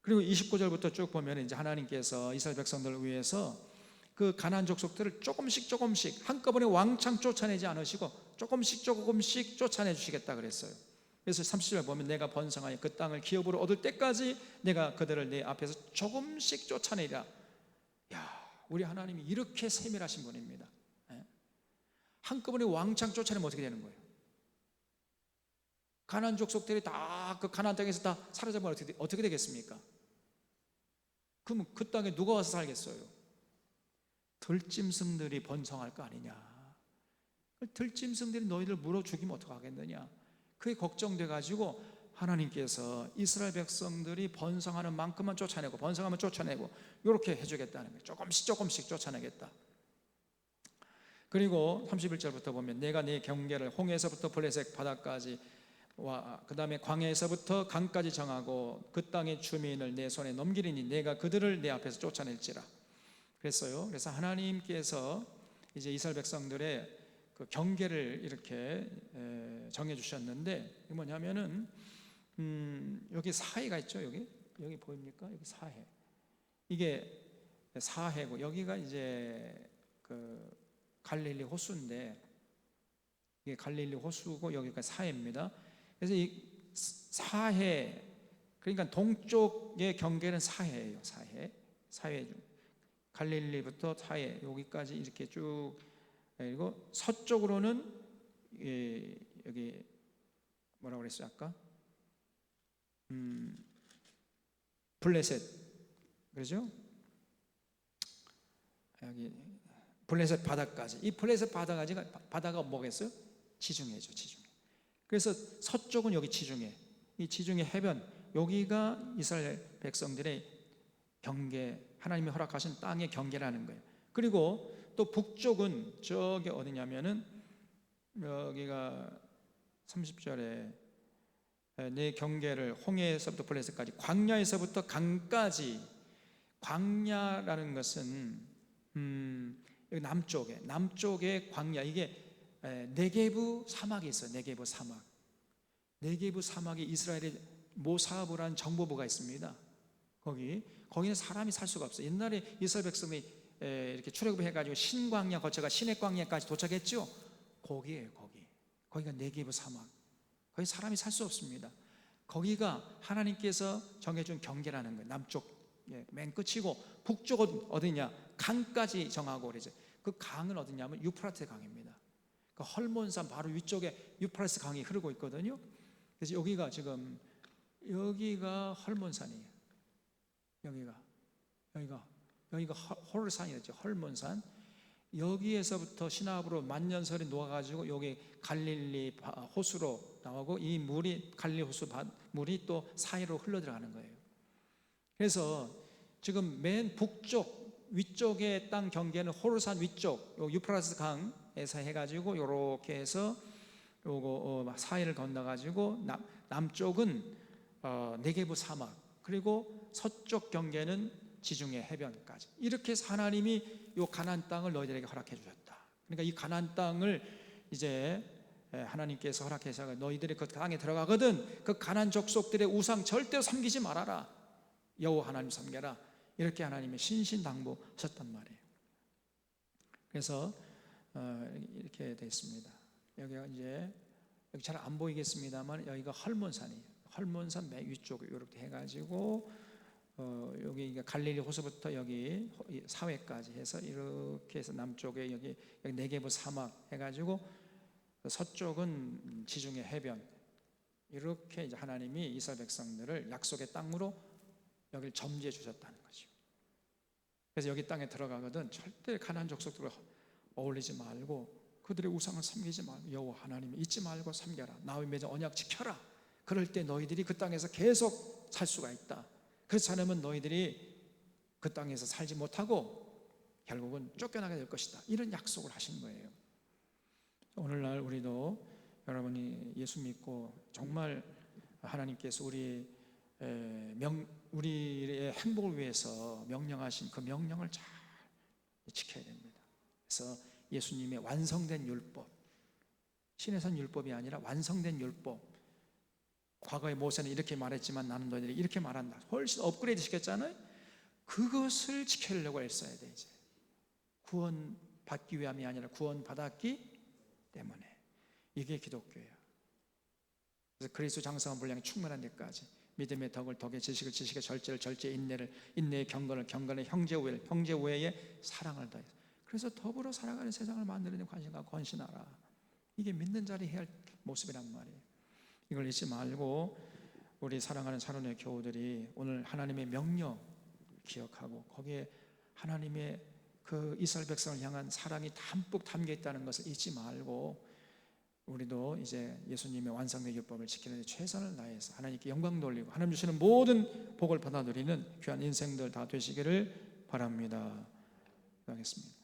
그리고 29절부터 쭉 보면 이제 하나님께서 이스라엘 백성들을 위해서 그 가나안 족속들을 조금씩 한꺼번에 왕창 쫓아내지 않으시고 조금씩 쫓아내 주시겠다 그랬어요. 그래서 30절 보면 내가 번성하여 그 땅을 기업으로 얻을 때까지 내가 그들을 내 앞에서 조금씩 쫓아내리라. 야, 우리 하나님이 이렇게 세밀하신 분입니다. 한꺼번에 왕창 쫓아내면 어떻게 되는 거예요? 가나안 족속들이 다 그 가나안 땅에서 다 사라져버리면 어떻게 되겠습니까? 그러면 그 땅에 누가 와서 살겠어요? 들짐승들이 번성할 거 아니냐. 들짐승들이 너희를 물어 죽이면 어떡하겠느냐. 그게 걱정돼 가지고 하나님께서 이스라엘 백성들이 번성하는 만큼만 쫓아내고, 번성하면 쫓아내고, 이렇게 해주겠다는 거예요. 조금씩 쫓아내겠다. 그리고 31절부터 보면 내가 네 경계를 홍해에서부터 블레셋 바다까지 그 다음에 광야에서부터 강까지 정하고 그 땅의 주민을 내 손에 넘기리니 내가 그들을 내 앞에서 쫓아낼지라 그랬어요. 그래서 하나님께서 이제 이스라엘 백성들의 그 경계를 이렇게 정해 주셨는데, 이게 뭐냐면은 여기 사해가 있죠. 여기 보입니까? 여기 사해. 이게 사해고 여기가 이제 그 갈릴리 호수인데, 이게 갈릴리 호수고 여기가 사해입니다. 그래서 이 사해, 그러니까 동쪽의 경계는 사해예요. 사해 갈릴리부터 사해 여기까지 이렇게 쭉. 그리고 서쪽으로는 여기 뭐라고 그랬어요 아까? 블레셋, 그렇죠? 여기 블레셋 바다까지. 이 블레셋 바다가 뭐겠어요? 지중해죠, 지중해. 그래서 서쪽은 여기 지중해, 이 지중해 해변, 여기가 이스라엘 백성들의 경계, 하나님이 허락하신 땅의 경계라는 거예요. 그리고 또 북쪽은 저기 어디냐면은 여기가 30절에 내 경계를 홍해에서부터 블레셋까지, 광야에서부터 강까지. 광야라는 것은 여기 남쪽에 광야, 이게 네게부 사막이 있어요. 네게부 사막이 이스라엘의 모사브라는 정보부가 있습니다. 거기는 사람이 살 수가 없어요. 옛날에 이스라엘 백성이 이렇게 출애굽해가지고 신광야 거쳐가 시내광야까지 도착했죠. 거기에요. 거기가 네게부 사막. 거기 사람이 살 수 없습니다. 거기가 하나님께서 정해준 경계라는 거예요. 남쪽 맨 끝이고, 북쪽은 어디냐? 강까지 정하고 그러죠. 그 강은 어디냐면 유프라테 강입니다. 그 헐몬산 바로 위쪽에 유프라테 강이 흐르고 있거든요. 그래서 여기가 헐몬산이에요. 여기가 헐산이었죠. 헐몬산. 여기에서부터 시나브로 만년설이 녹아가지고 여기 갈릴리 호수로 나오고 이 물이 갈릴리 호수 물이 또 사이로 흘러 들어가는 거예요. 그래서 지금 맨 북쪽 위쪽의 땅 경계는 호르산 위쪽 유프라tes 강에서 해가지고 이렇게 해서 요거 사이를 건너가지고 남쪽은 네게브 사막, 그리고 서쪽 경계는 지중해 해변까지, 이렇게 해서 하나님이 요 가나안 땅을 너희들에게 허락해 주셨다. 그러니까 이 가나안 땅을 이제 하나님께서 허락해서 너희들이 그 땅에 들어가거든 그 가나안 족속들의 우상 절대로 섬기지 말아라, 여호와 하나님 섬겨라, 이렇게 하나님이 신신당부하셨단 말이에요. 그래서 이렇게 되어 있습니다. 여기가 이제 여기 잘 안 보이겠습니다만 여기가 헐몬산이에요. 헐몬산 맨 위쪽 이렇게 해가지고 여기 갈릴리 호수부터 여기 사회까지 해서 이렇게 해서 남쪽에 여기 네게브 사막 해가지고 서쪽은 지중해 해변, 이렇게 이제 하나님이 이스라엘 백성들을 약속의 땅으로 여기를 점지해 주셨다는 거죠. 그래서 여기 땅에 들어가거든 절대 가나안 족속들과 어울리지 말고 그들의 우상을 섬기지 말고 여호와 하나님을 잊지 말고 섬겨라, 나와 맺은 언약 지켜라. 그럴 때 너희들이 그 땅에서 계속 살 수가 있다. 그렇지 않으면 너희들이 그 땅에서 살지 못하고 결국은 쫓겨나게 될 것이다, 이런 약속을 하신 거예요. 오늘날 우리도 여러분이 예수 믿고 정말 하나님께서 우리의 행복을 위해서 명령하신 그 명령을 잘 지켜야 됩니다. 그래서 예수님의 완성된 율법, 신의 율법이 아니라 완성된 율법, 과거에 모세는 이렇게 말했지만 나는 너희들이 이렇게 말한다, 훨씬 업그레이드 시켰잖아요. 그것을 지키려고 애써야 돼. 이제 구원 받기 위함이 아니라 구원 받았기 때문에, 이게 기독교예요. 그래서 그리스도 장성한 분량이 충만한 데까지 믿음의 덕을 덕에, 지식을 지식에, 절제를 절제에, 인내를 인내에, 경건을 경건에, 형제 우애를 형제 우애에, 사랑을 더해서, 그래서 더불어 살아가는 세상을 만드는 관심과 헌신하라. 이게 믿는 자리 해야 할 모습이란 말이에요. 이걸 잊지 말고 우리 사랑하는 사랑의 교우들이 오늘 하나님의 명령 기억하고 거기에 하나님의 그 이스라엘 백성을 향한 사랑이 담뿍 담겨 있다는 것을 잊지 말고 우리도 이제 예수님의 완성된 율법을 지키는 데 최선을 다해서 하나님께 영광 돌리고 하나님 주시는 모든 복을 받아 누리는 귀한 인생들 다 되시기를 바랍니다. 기도하겠습니다.